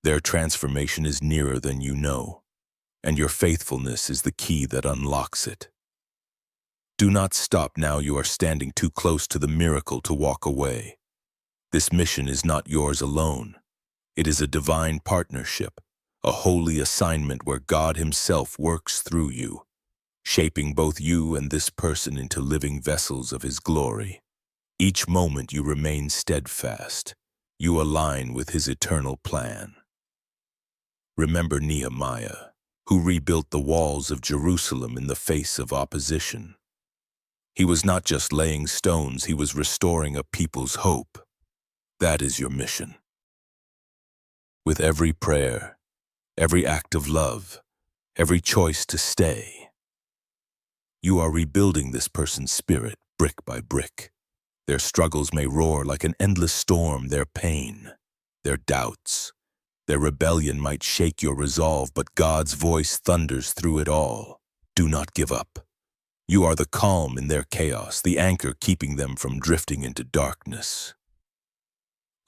Their transformation is nearer than you know, and your faithfulness is the key that unlocks it. Do not stop now. You are standing too close to the miracle to walk away. This mission is not yours alone. It is a divine partnership, a holy assignment where God Himself works through you, shaping both you and this person into living vessels of His glory. Each moment you remain steadfast. You align with His eternal plan. Remember Nehemiah, who rebuilt the walls of Jerusalem in the face of opposition. He was not just laying stones, he was restoring a people's hope. That is your mission. With every prayer, every act of love, every choice to stay, you are rebuilding this person's spirit brick by brick. Their struggles may roar like an endless storm, their pain, their doubts, their rebellion might shake your resolve, but God's voice thunders through it all. Do not give up. You are the calm in their chaos, the anchor keeping them from drifting into darkness.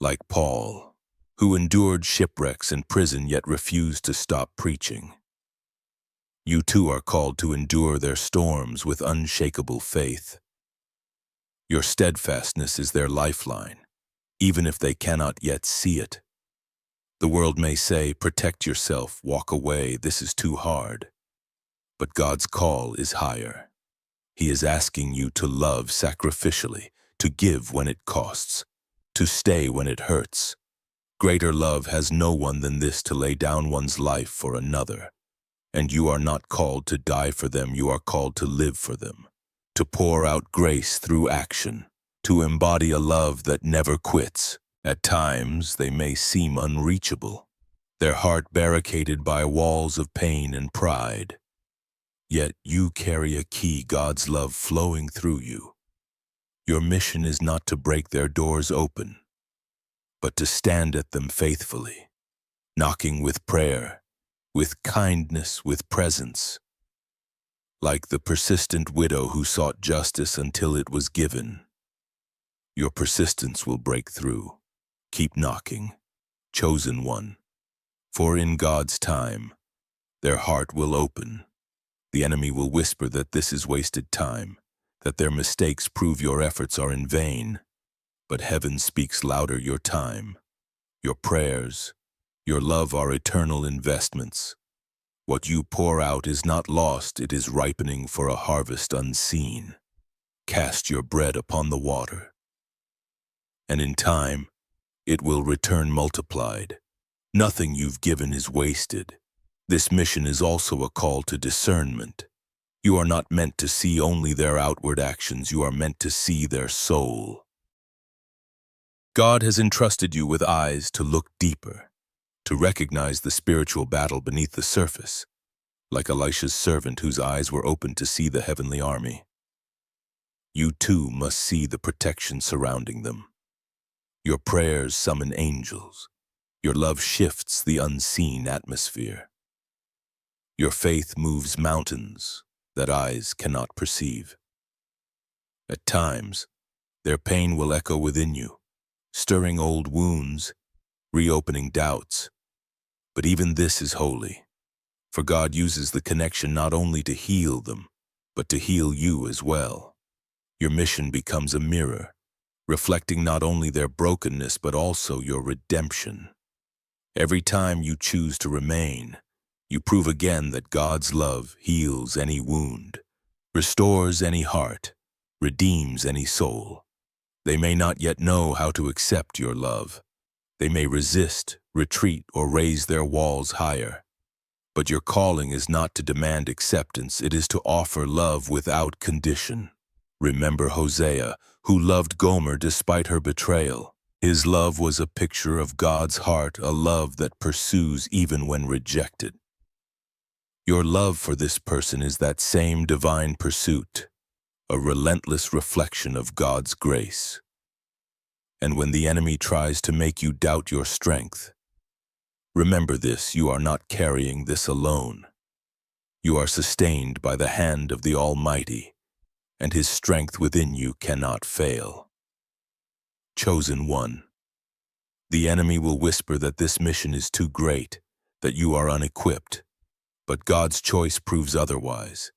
Like Paul, who endured shipwrecks and prison yet refused to stop preaching. You too are called to endure their storms with unshakable faith. Your steadfastness is their lifeline, even if they cannot yet see it. The world may say, protect yourself, walk away, this is too hard. But God's call is higher. He is asking you to love sacrificially, to give when it costs, to stay when it hurts. Greater love has no one than this, to lay down one's life for another. And you are not called to die for them, you are called to live for them, to pour out grace through action, to embody a love that never quits. At times, they may seem unreachable, their heart barricaded by walls of pain and pride. Yet you carry a key, God's love flowing through you. Your mission is not to break their doors open, but to stand at them faithfully, knocking with prayer, with kindness, with presence. like the persistent widow who sought justice until it was given. Your persistence will break through. Keep knocking, chosen one, for in God's time, their heart will open. The enemy will whisper that this is wasted time, that their mistakes prove your efforts are in vain. But heaven speaks louder. Your time, your prayers, your love are eternal investments. What you pour out is not lost, it is ripening for a harvest unseen. Cast your bread upon the water, and in time, it will return multiplied. Nothing you've given is wasted. This mission is also a call to discernment. You are not meant to see only their outward actions, you are meant to see their soul. God has entrusted you with eyes to look deeper, to recognize the spiritual battle beneath the surface, like Elisha's servant whose eyes were opened to see the heavenly army. You too must see the protection surrounding them. Your prayers summon angels. Your love shifts the unseen atmosphere. Your faith moves mountains that eyes cannot perceive. At times, their pain will echo within you, stirring old wounds, reopening doubts. But even this is holy, for God uses the connection not only to heal them, but to heal you as well. Your mission becomes a mirror, reflecting not only their brokenness but also your redemption. Every time you choose to remain, you prove again that God's love heals any wound, restores any heart, redeems any soul. They may not yet know how to accept your love. They may resist, retreat, or raise their walls higher. But your calling is not to demand acceptance, it is to offer love without condition. Remember Hosea, who loved Gomer despite her betrayal. His love was a picture of God's heart, a love that pursues even when rejected. Your love for this person is that same divine pursuit, a relentless reflection of God's grace. And when the enemy tries to make you doubt your strength, remember this: you are not carrying this alone. You are sustained by the hand of the Almighty, and His strength within you cannot fail. Chosen one. The enemy will whisper that this mission is too great, that you are unequipped. But God's choice proves otherwise.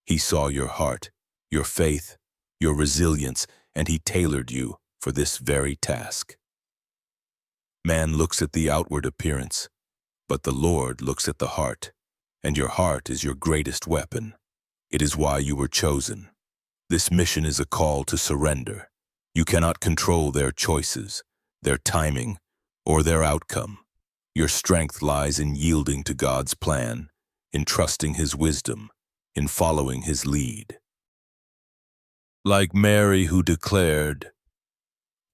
He saw your heart, your faith, your resilience, and He tailored you for this very task. Man looks at the outward appearance, but the Lord looks at the heart, and your heart is your greatest weapon. It is why you were chosen. This mission is a call to surrender. You cannot control their choices, their timing, or their outcome. Your strength lies in yielding to God's plan, in trusting His wisdom, in following His lead. Like Mary who declared,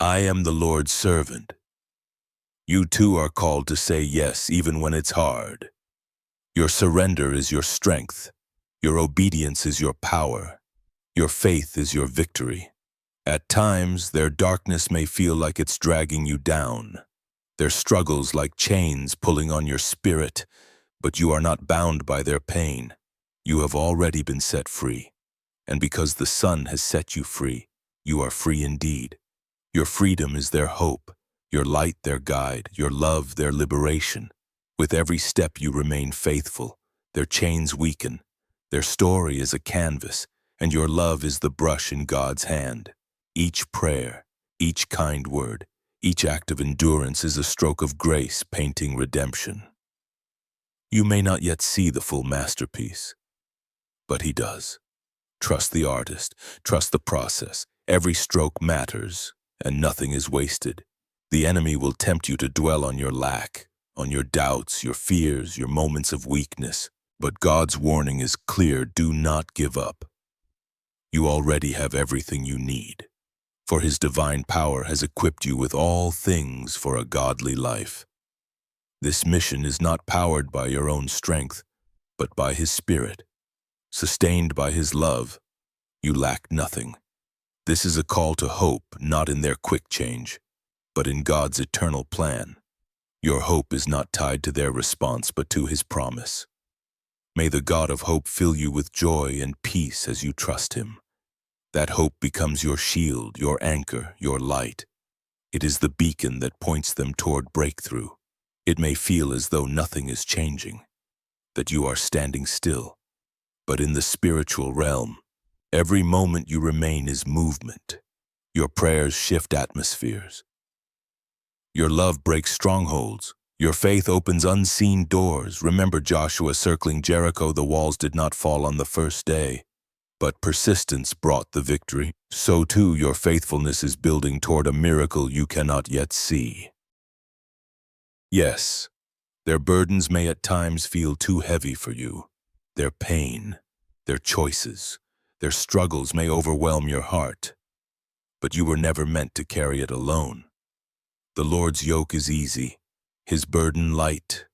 "I am the Lord's servant," you too are called to say yes even when it's hard. Your surrender is your strength. Your obedience is your power. Your faith is your victory. At times, their darkness may feel like it's dragging you down, their struggles like chains pulling on your spirit, but you are not bound by their pain. You have already been set free. And because the Son has set you free, you are free indeed. Your freedom is their hope, your light their guide, your love their liberation. With every step you remain faithful, their chains weaken. Their story is a canvas, and your love is the brush in God's hand. Each prayer, each kind word, each act of endurance is a stroke of grace painting redemption. You may not yet see the full masterpiece, but He does. Trust the artist, trust the process. Every stroke matters, and nothing is wasted. The enemy will tempt you to dwell on your lack, on your doubts, your fears, your moments of weakness. But God's warning is clear: do not give up. You already have everything you need, for His divine power has equipped you with all things for a godly life. This mission is not powered by your own strength, but by His Spirit. Sustained by His love, you lack nothing. This is a call to hope, not in their quick change, but in God's eternal plan. Your hope is not tied to their response, but to His promise. May the God of hope fill you with joy and peace as you trust him. That hope becomes your shield, your anchor, your light. It is the beacon that points them toward breakthrough. It may feel as though nothing is changing, that you are standing still. But in the spiritual realm, every moment you remain is movement. Your prayers shift atmospheres. Your love breaks strongholds. Your faith opens unseen doors. Remember Joshua circling Jericho. The walls did not fall on the first day, but persistence brought the victory. So too your faithfulness is building toward a miracle you cannot yet see. Yes, their burdens may at times feel too heavy for you. Their pain, their choices, their struggles may overwhelm your heart. But you were never meant to carry it alone. The Lord's yoke is easy, his burden light.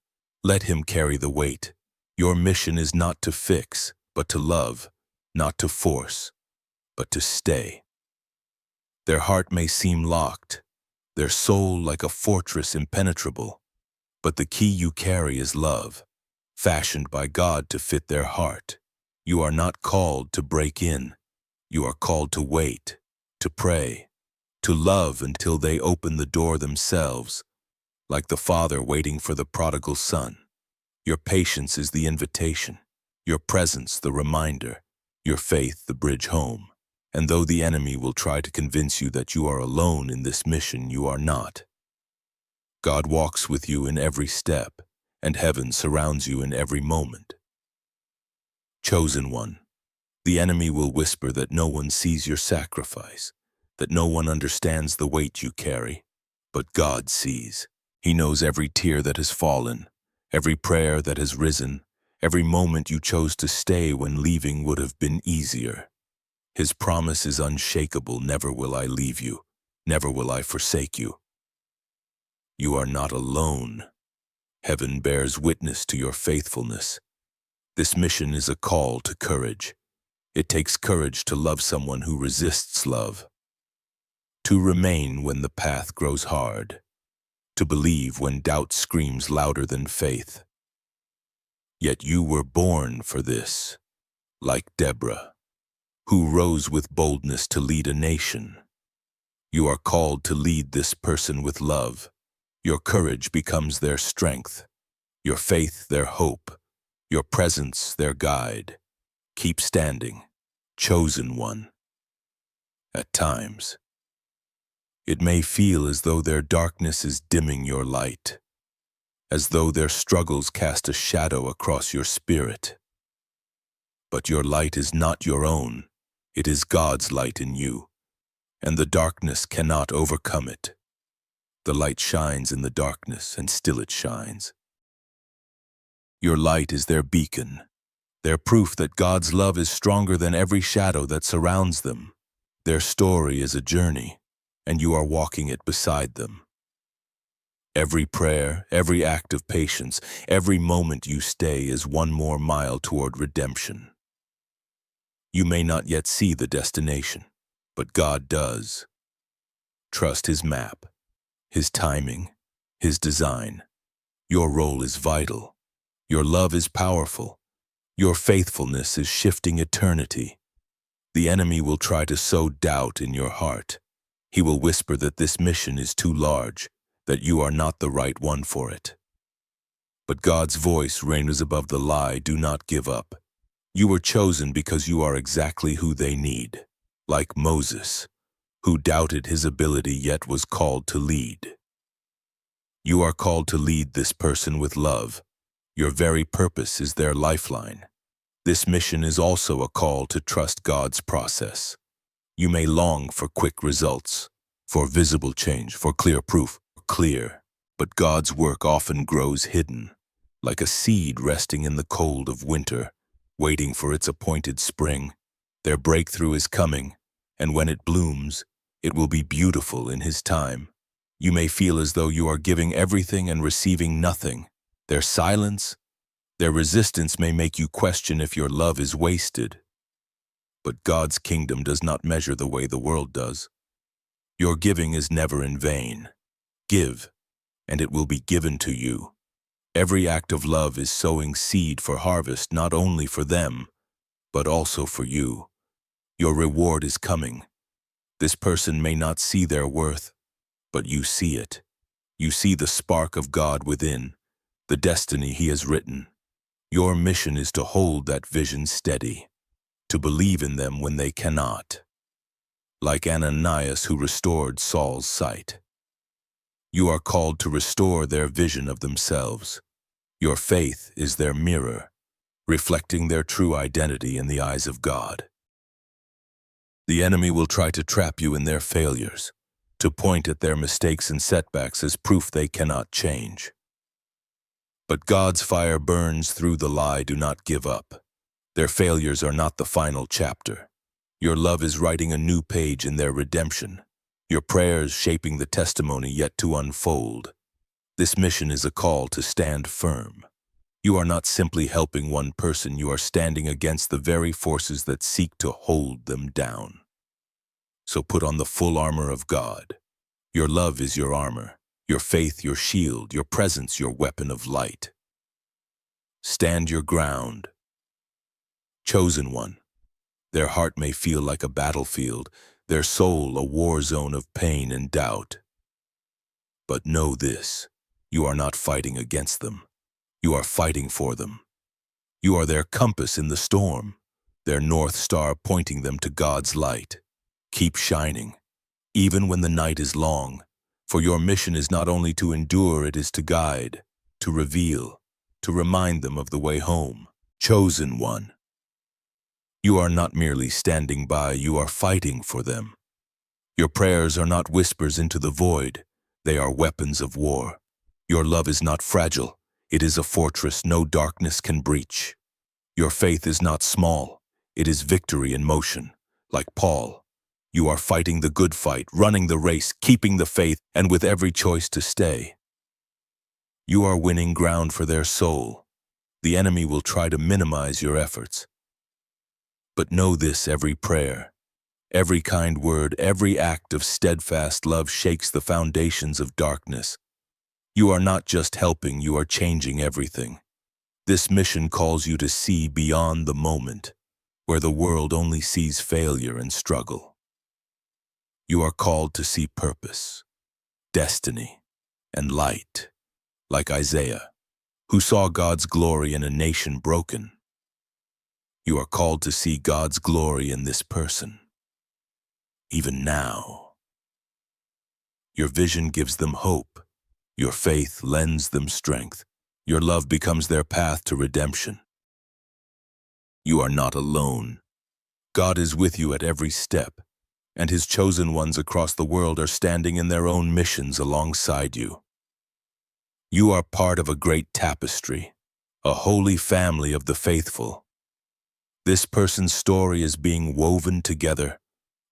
Let him carry the weight. Your mission is not to fix, but to love, not to force, but to stay. Their heart may seem locked, their soul like a fortress impenetrable, but the key you carry is love, fashioned by God to fit their heart. You are not called to break in. You are called to wait, to pray, to love until they open the door themselves, like the father waiting for the prodigal son. Your patience is the invitation, your presence the reminder, your faith the bridge home. And though the enemy will try to convince you that you are alone in this mission, you are not. God walks with you in every step, and heaven surrounds you in every moment. Chosen one. The enemy will whisper that no one sees your sacrifice, that no one understands the weight you carry. But God sees. He knows every tear that has fallen, every prayer that has risen, every moment you chose to stay when leaving would have been easier. His promise is unshakable. Never will I leave you. Never will I forsake you. You are not alone. Heaven bears witness to your faithfulness. This mission is a call to courage. It takes courage to love someone who resists love, to remain when the path grows hard, to believe when doubt screams louder than faith. Yet you were born for this, like Deborah, who rose with boldness to lead a nation. You are called to lead this person with love. Your courage becomes their strength, your faith their hope, your presence their guide. Keep standing, chosen one. At times, it may feel as though their darkness is dimming your light, as though their struggles cast a shadow across your spirit. But your light is not your own. It is God's light in you, and the darkness cannot overcome it. The light shines in the darkness, and still it shines. Your light is their beacon, their proof that God's love is stronger than every shadow that surrounds them. Their story is a journey, and you are walking it beside them. Every prayer, every act of patience, every moment you stay is one more mile toward redemption. You may not yet see the destination, but God does. Trust his map, his timing, his design. Your role is vital. Your love is powerful. Your faithfulness is shifting eternity. The enemy will try to sow doubt in your heart. He will whisper that this mission is too large, that you are not the right one for it. But God's voice reigns above the lie. Do not give up. You were chosen because you are exactly who they need. Like Moses, who doubted his ability yet was called to lead. You are called to lead this person with love. Your very purpose is their lifeline. This mission is also a call to trust God's process. You may long for quick results, for visible change, for clear proof, but God's work often grows hidden, like a seed resting in the cold of winter, waiting for its appointed spring. Their breakthrough is coming, and when it blooms, it will be beautiful in His time. You may feel as though you are giving everything and receiving nothing. Their silence, their resistance may make you question if your love is wasted. But God's kingdom does not measure the way the world does. Your giving is never in vain. Give, and it will be given to you. Every act of love is sowing seed for harvest, not only for them, but also for you. Your reward is coming. This person may not see their worth, but you see it. You see the spark of God within, the destiny He has written. Your mission is to hold that vision steady, to believe in them when they cannot. Like Ananias who restored Saul's sight. You are called to restore their vision of themselves. Your faith is their mirror, reflecting their true identity in the eyes of God. The enemy will try to trap you in their failures, to point at their mistakes and setbacks as proof they cannot change. But God's fire burns through the lie. Do not give up. Their failures are not the final chapter. Your love is writing a new page in their redemption. Your prayers shaping the testimony yet to unfold. This mission is a call to stand firm. You are not simply helping one person, you are standing against the very forces that seek to hold them down. So put on the full armor of God. Your love is your armor, your faith your shield, your presence your weapon of light. Stand your ground. Chosen one. Their heart may feel like a battlefield, their soul a war zone of pain and doubt. But know this, you are not fighting against them. You are fighting for them. You are their compass in the storm, their north star pointing them to God's light. Keep shining, even when the night is long, for your mission is not only to endure, it is to guide, to reveal, to remind them of the way home. Chosen one. You are not merely standing by, you are fighting for them. Your prayers are not whispers into the void, they are weapons of war. Your love is not fragile, it is a fortress no darkness can breach. Your faith is not small, it is victory in motion. Like Paul, you are fighting the good fight, running the race, keeping the faith, and with every choice to stay. You are winning ground for their soul. The enemy will try to minimize your efforts. But know this, every prayer, every kind word, every act of steadfast love shakes the foundations of darkness. You are not just helping, you are changing everything. This mission calls you to see beyond the moment, where the world only sees failure and struggle. You are called to see purpose, destiny, and light, like Isaiah, who saw God's glory in a nation broken. You are called to see God's glory in this person, even now. Your vision gives them hope. Your faith lends them strength. Your love becomes their path to redemption. You are not alone. God is with you at every step, and His chosen ones across the world are standing in their own missions alongside you. You are part of a great tapestry, a holy family of the faithful. This person's story is being woven together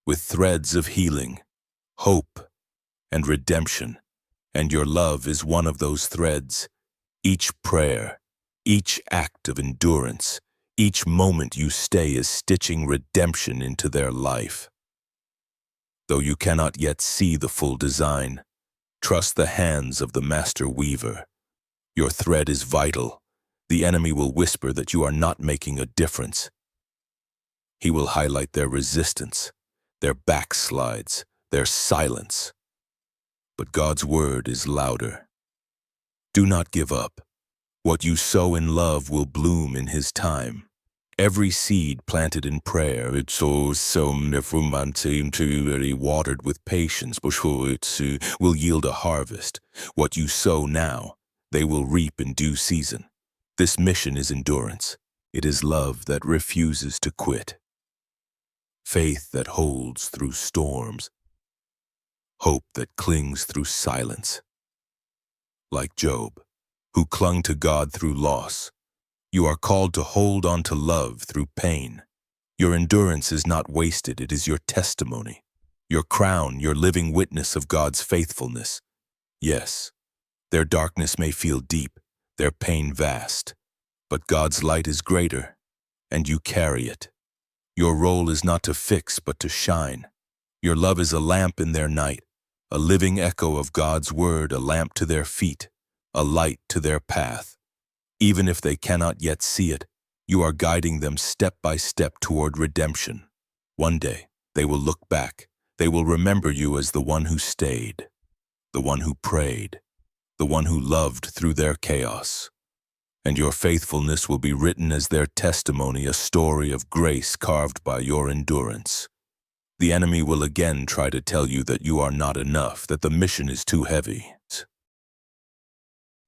with threads of healing, hope, and redemption, and your love is one of those threads. Each prayer, each act of endurance, each moment you stay is stitching redemption into their life. Though you cannot yet see the full design, trust the hands of the master weaver. Your thread is vital. The enemy will whisper that you are not making a difference. He will highlight their resistance, their backslides, their silence. But God's word is louder. Do not give up. What you sow in love will bloom in His time. Every seed planted in prayer, it's so watered with patience, will yield a harvest. What you sow now, they will reap in due season. This mission is endurance. It is love that refuses to quit. Faith that holds through storms. Hope that clings through silence. Like Job, who clung to God through loss, you are called to hold on to love through pain. Your endurance is not wasted, it is your testimony, your crown, your living witness of God's faithfulness. Yes, their darkness may feel deep, their pain vast, but God's light is greater, and you carry it. Your role is not to fix, but to shine. Your love is a lamp in their night, a living echo of God's word, a lamp to their feet, a light to their path. Even if they cannot yet see it, you are guiding them step by step toward redemption. One day, they will look back. They will remember you as the one who stayed, the one who prayed, the one who loved through their chaos. And your faithfulness will be written as their testimony, a story of grace carved by your endurance. The enemy will again try to tell you that you are not enough, that the mission is too heavy.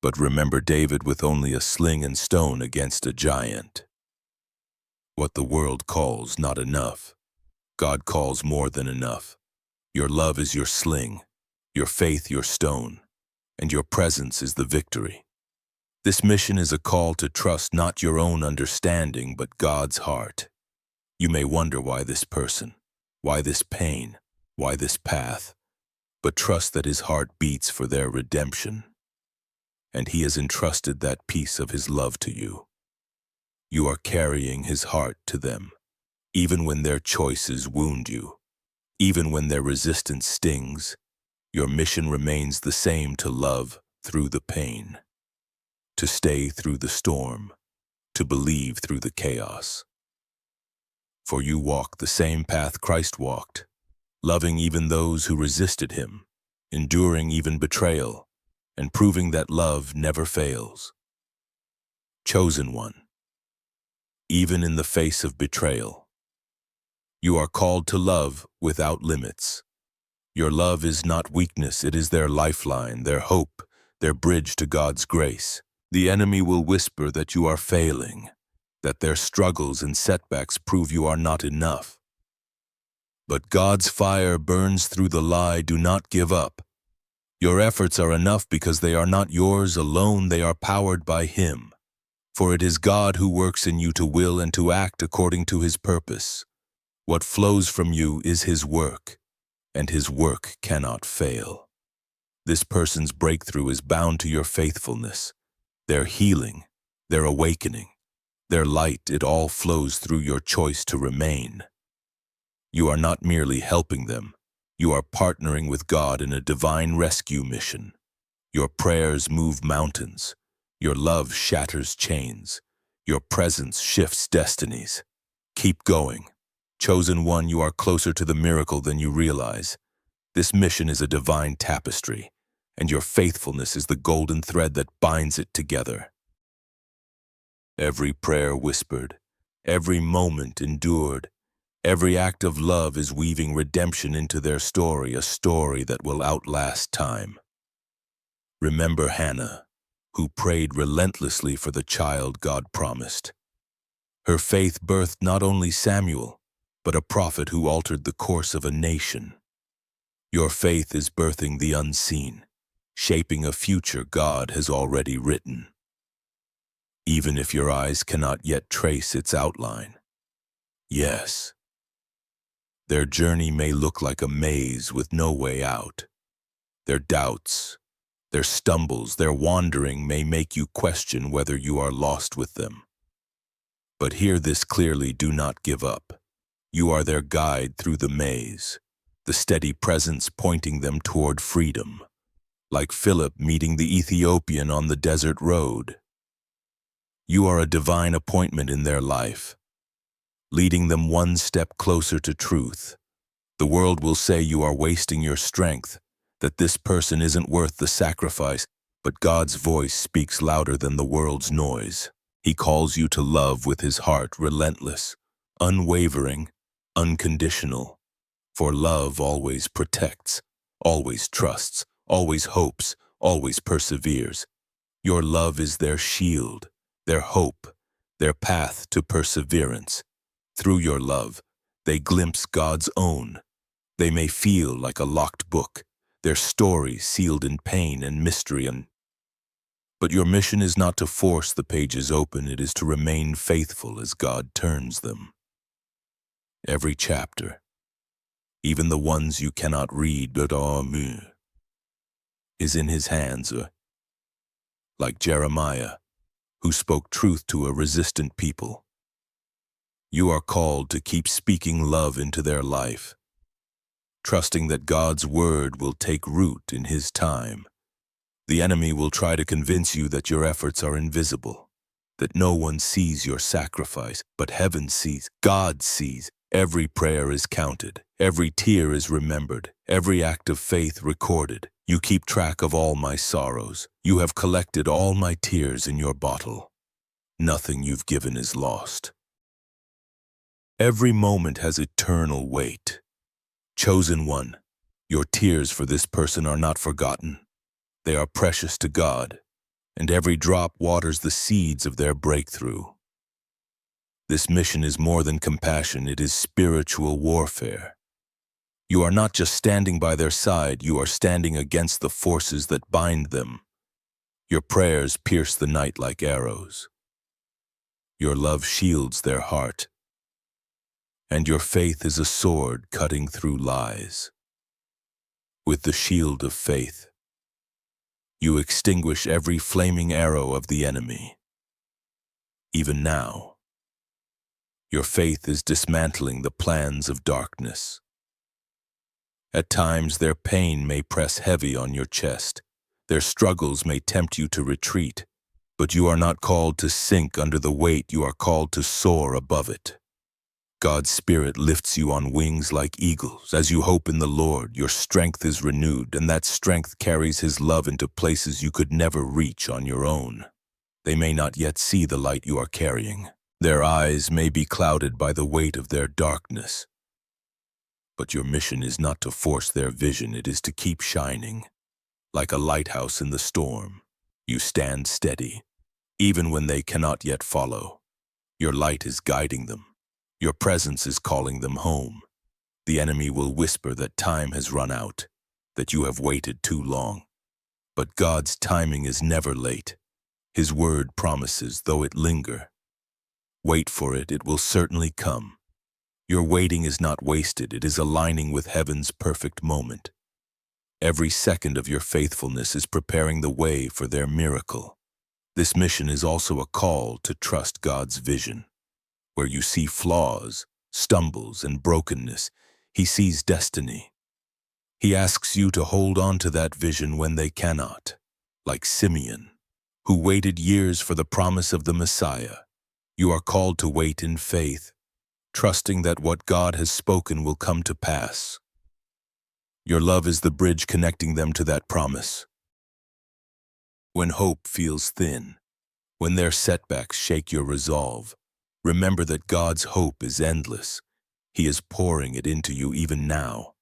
But remember David with only a sling and stone against a giant. What the world calls not enough, God calls more than enough. Your love is your sling, your faith your stone, and your presence is the victory. This mission is a call to trust not your own understanding, but God's heart. You may wonder why this person, why this pain, why this path, but trust that his heart beats for their redemption. And he has entrusted that piece of his love to you. You are carrying his heart to them, even when their choices wound you, even when their resistance stings. Your mission remains the same: to love through the pain, to stay through the storm, to believe through the chaos. For you walk the same path Christ walked, loving even those who resisted him, enduring even betrayal, and proving that love never fails. Chosen one, even in the face of betrayal, you are called to love without limits. Your love is not weakness, it is their lifeline, their hope, their bridge to God's grace. The enemy will whisper that you are failing, that their struggles and setbacks prove you are not enough. But God's fire burns through the lie. Do not give up. Your efforts are enough because they are not yours alone, they are powered by Him. For it is God who works in you to will and to act according to His purpose. What flows from you is His work, and His work cannot fail. This person's breakthrough is bound to your faithfulness, their healing, their awakening, their light. It all flows through your choice to remain. You are not merely helping them, you are partnering with God in a divine rescue mission. Your prayers move mountains, your love shatters chains, your presence shifts destinies. Keep going. Chosen one, you are closer to the miracle than you realize. This mission is a divine tapestry, and your faithfulness is the golden thread that binds it together. Every prayer whispered, every moment endured, every act of love is weaving redemption into their story, a story that will outlast time. Remember Hannah, who prayed relentlessly for the child God promised. Her faith birthed not only Samuel, but a prophet who altered the course of a nation. Your faith is birthing the unseen, shaping a future God has already written, even if your eyes cannot yet trace its outline. Yes, their journey may look like a maze with no way out. Their doubts, their stumbles, their wandering may make you question whether you are lost with them. But hear this clearly: do not give up. You are their guide through the maze, the steady presence pointing them toward freedom, like Philip meeting the Ethiopian on the desert road. You are a divine appointment in their life, leading them one step closer to truth. The world will say you are wasting your strength, that this person isn't worth the sacrifice, but God's voice speaks louder than the world's noise. He calls you to love with His heart, relentless, unwavering, unconditional. For love always protects, always trusts, always hopes, always perseveres. Your love is their shield, their hope, their path to perseverance. Through your love, they glimpse God's own. They may feel like a locked book, their story sealed in pain and mystery. But your mission is not to force the pages open, it is to remain faithful as God turns them. Every chapter, even the ones you cannot read, but is in His hands, like Jeremiah, who spoke truth to a resistant people. You are called to keep speaking love into their life, trusting that God's word will take root in His time. The enemy will try to convince you that your efforts are invisible, that no one sees your sacrifice, but heaven sees, God sees. Every prayer is counted, every tear is remembered, every act of faith recorded. You keep track of all my sorrows. You have collected all my tears in your bottle. Nothing you've given is lost. Every moment has eternal weight. Chosen one, your tears for this person are not forgotten. They are precious to God, and every drop waters the seeds of their breakthrough. This mission is more than compassion, it is spiritual warfare. You are not just standing by their side, you are standing against the forces that bind them. Your prayers pierce the night like arrows. Your love shields their heart, and your faith is a sword cutting through lies. With the shield of faith, you extinguish every flaming arrow of the enemy. Even now, your faith is dismantling the plans of darkness. At times, their pain may press heavy on your chest. Their struggles may tempt you to retreat, but you are not called to sink under the weight, you are called to soar above it. God's Spirit lifts you on wings like eagles. As you hope in the Lord, your strength is renewed, and that strength carries His love into places you could never reach on your own. They may not yet see the light you are carrying. Their eyes may be clouded by the weight of their darkness. But your mission is not to force their vision, it is to keep shining. Like a lighthouse in the storm, you stand steady, even when they cannot yet follow. Your light is guiding them. Your presence is calling them home. The enemy will whisper that time has run out, that you have waited too long. But God's timing is never late. His word promises, though it linger. Wait for it, it will certainly come. Your waiting is not wasted, it is aligning with heaven's perfect moment. Every second of your faithfulness is preparing the way for their miracle. This mission is also a call to trust God's vision. Where you see flaws, stumbles, and brokenness, He sees destiny. He asks you to hold on to that vision when they cannot. Like Simeon, who waited years for the promise of the Messiah, you are called to wait in faith, trusting that what God has spoken will come to pass. Your love is the bridge connecting them to that promise. When hope feels thin, when their setbacks shake your resolve, remember that God's hope is endless. He is pouring it into you even now.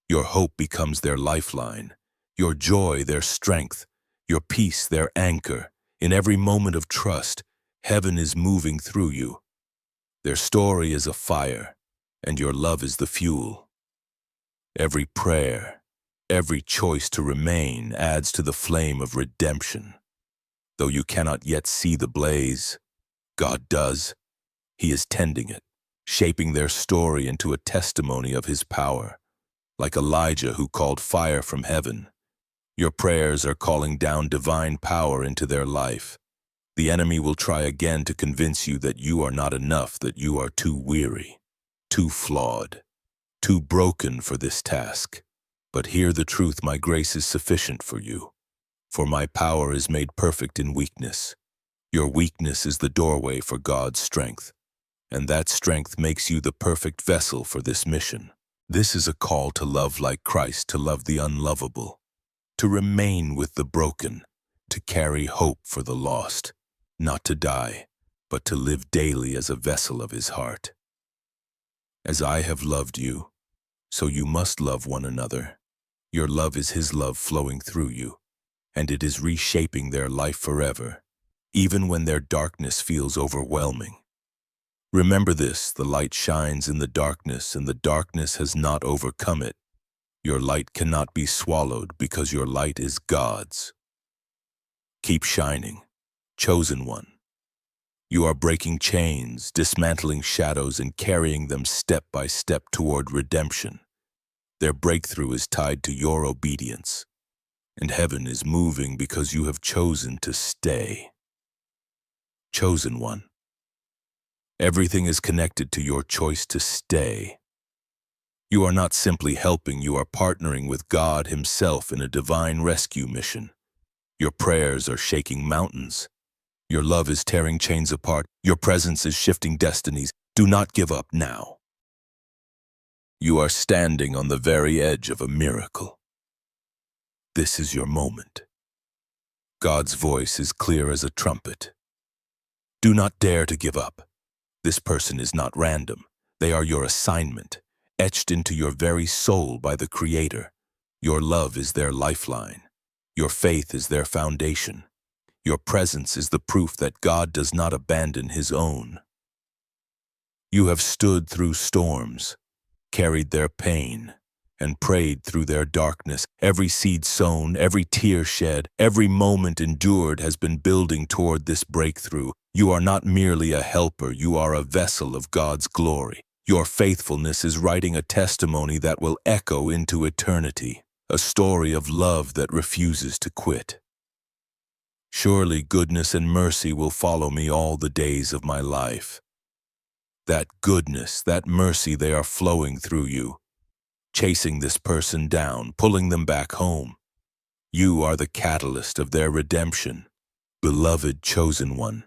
Your hope becomes their lifeline, your joy their strength, your peace their anchor. In every moment of trust, heaven is moving through you. Their story is a fire, and your love is the fuel. Every prayer, every choice to remain adds to the flame of redemption. Though you cannot yet see the blaze, God does. He is tending it, shaping their story into a testimony of His power. Like Elijah who called fire from heaven, your prayers are calling down divine power into their life. The enemy will try again to convince you that you are not enough, that you are too weary, too flawed, too broken for this task. But hear the truth, my grace is sufficient for you, for my power is made perfect in weakness. Your weakness is the doorway for God's strength, and that strength makes you the perfect vessel for this mission. This is a call to love like Christ, to love the unlovable, to remain with the broken, to carry hope for the lost, not to die, but to live daily as a vessel of His heart. As I have loved you, so you must love one another. Your love is His love flowing through you, and it is reshaping their life forever, even when their darkness feels overwhelming. Remember this, the light shines in the darkness, and the darkness has not overcome it. Your light cannot be swallowed because your light is God's. Keep shining, chosen one. You are breaking chains, dismantling shadows, and carrying them step by step toward redemption. Their breakthrough is tied to your obedience, and heaven is moving because you have chosen to stay. Chosen one. Everything is connected to your choice to stay. You are not simply helping, you are partnering with God Himself in a divine rescue mission. Your prayers are shaking mountains. Your love is tearing chains apart. Your presence is shifting destinies. Do not give up now. You are standing on the very edge of a miracle. This is your moment. God's voice is clear as a trumpet. Do not dare to give up. This person is not random. They are your assignment, etched into your very soul by the Creator. Your love is their lifeline. Your faith is their foundation. Your presence is the proof that God does not abandon His own. You have stood through storms, carried their pain, and prayed through their darkness. Every seed sown, every tear shed, every moment endured has been building toward this breakthrough. You are not merely a helper, you are a vessel of God's glory. Your faithfulness is writing a testimony that will echo into eternity, a story of love that refuses to quit. Surely goodness and mercy will follow me all the days of my life. That goodness, that mercy, they are flowing through you, chasing this person down, pulling them back home. You are the catalyst of their redemption. Beloved chosen one,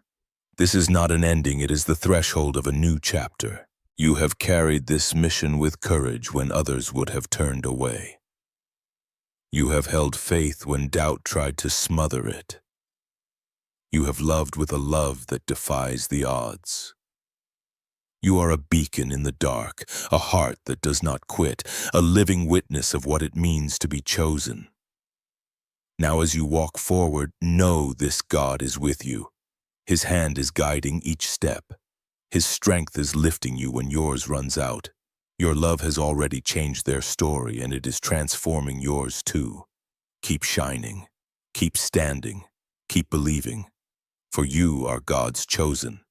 this is not an ending, it is the threshold of a new chapter. You have carried this mission with courage when others would have turned away. You have held faith when doubt tried to smother it. You have loved with a love that defies the odds. You are a beacon in the dark, a heart that does not quit, a living witness of what it means to be chosen. Now as you walk forward, know this: God is with you. His hand is guiding each step. His strength is lifting you when yours runs out. Your love has already changed their story, and it is transforming yours too. Keep shining, keep standing, keep believing, for you are God's chosen.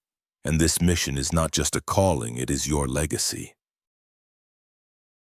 And this mission is not just a calling, it is your legacy.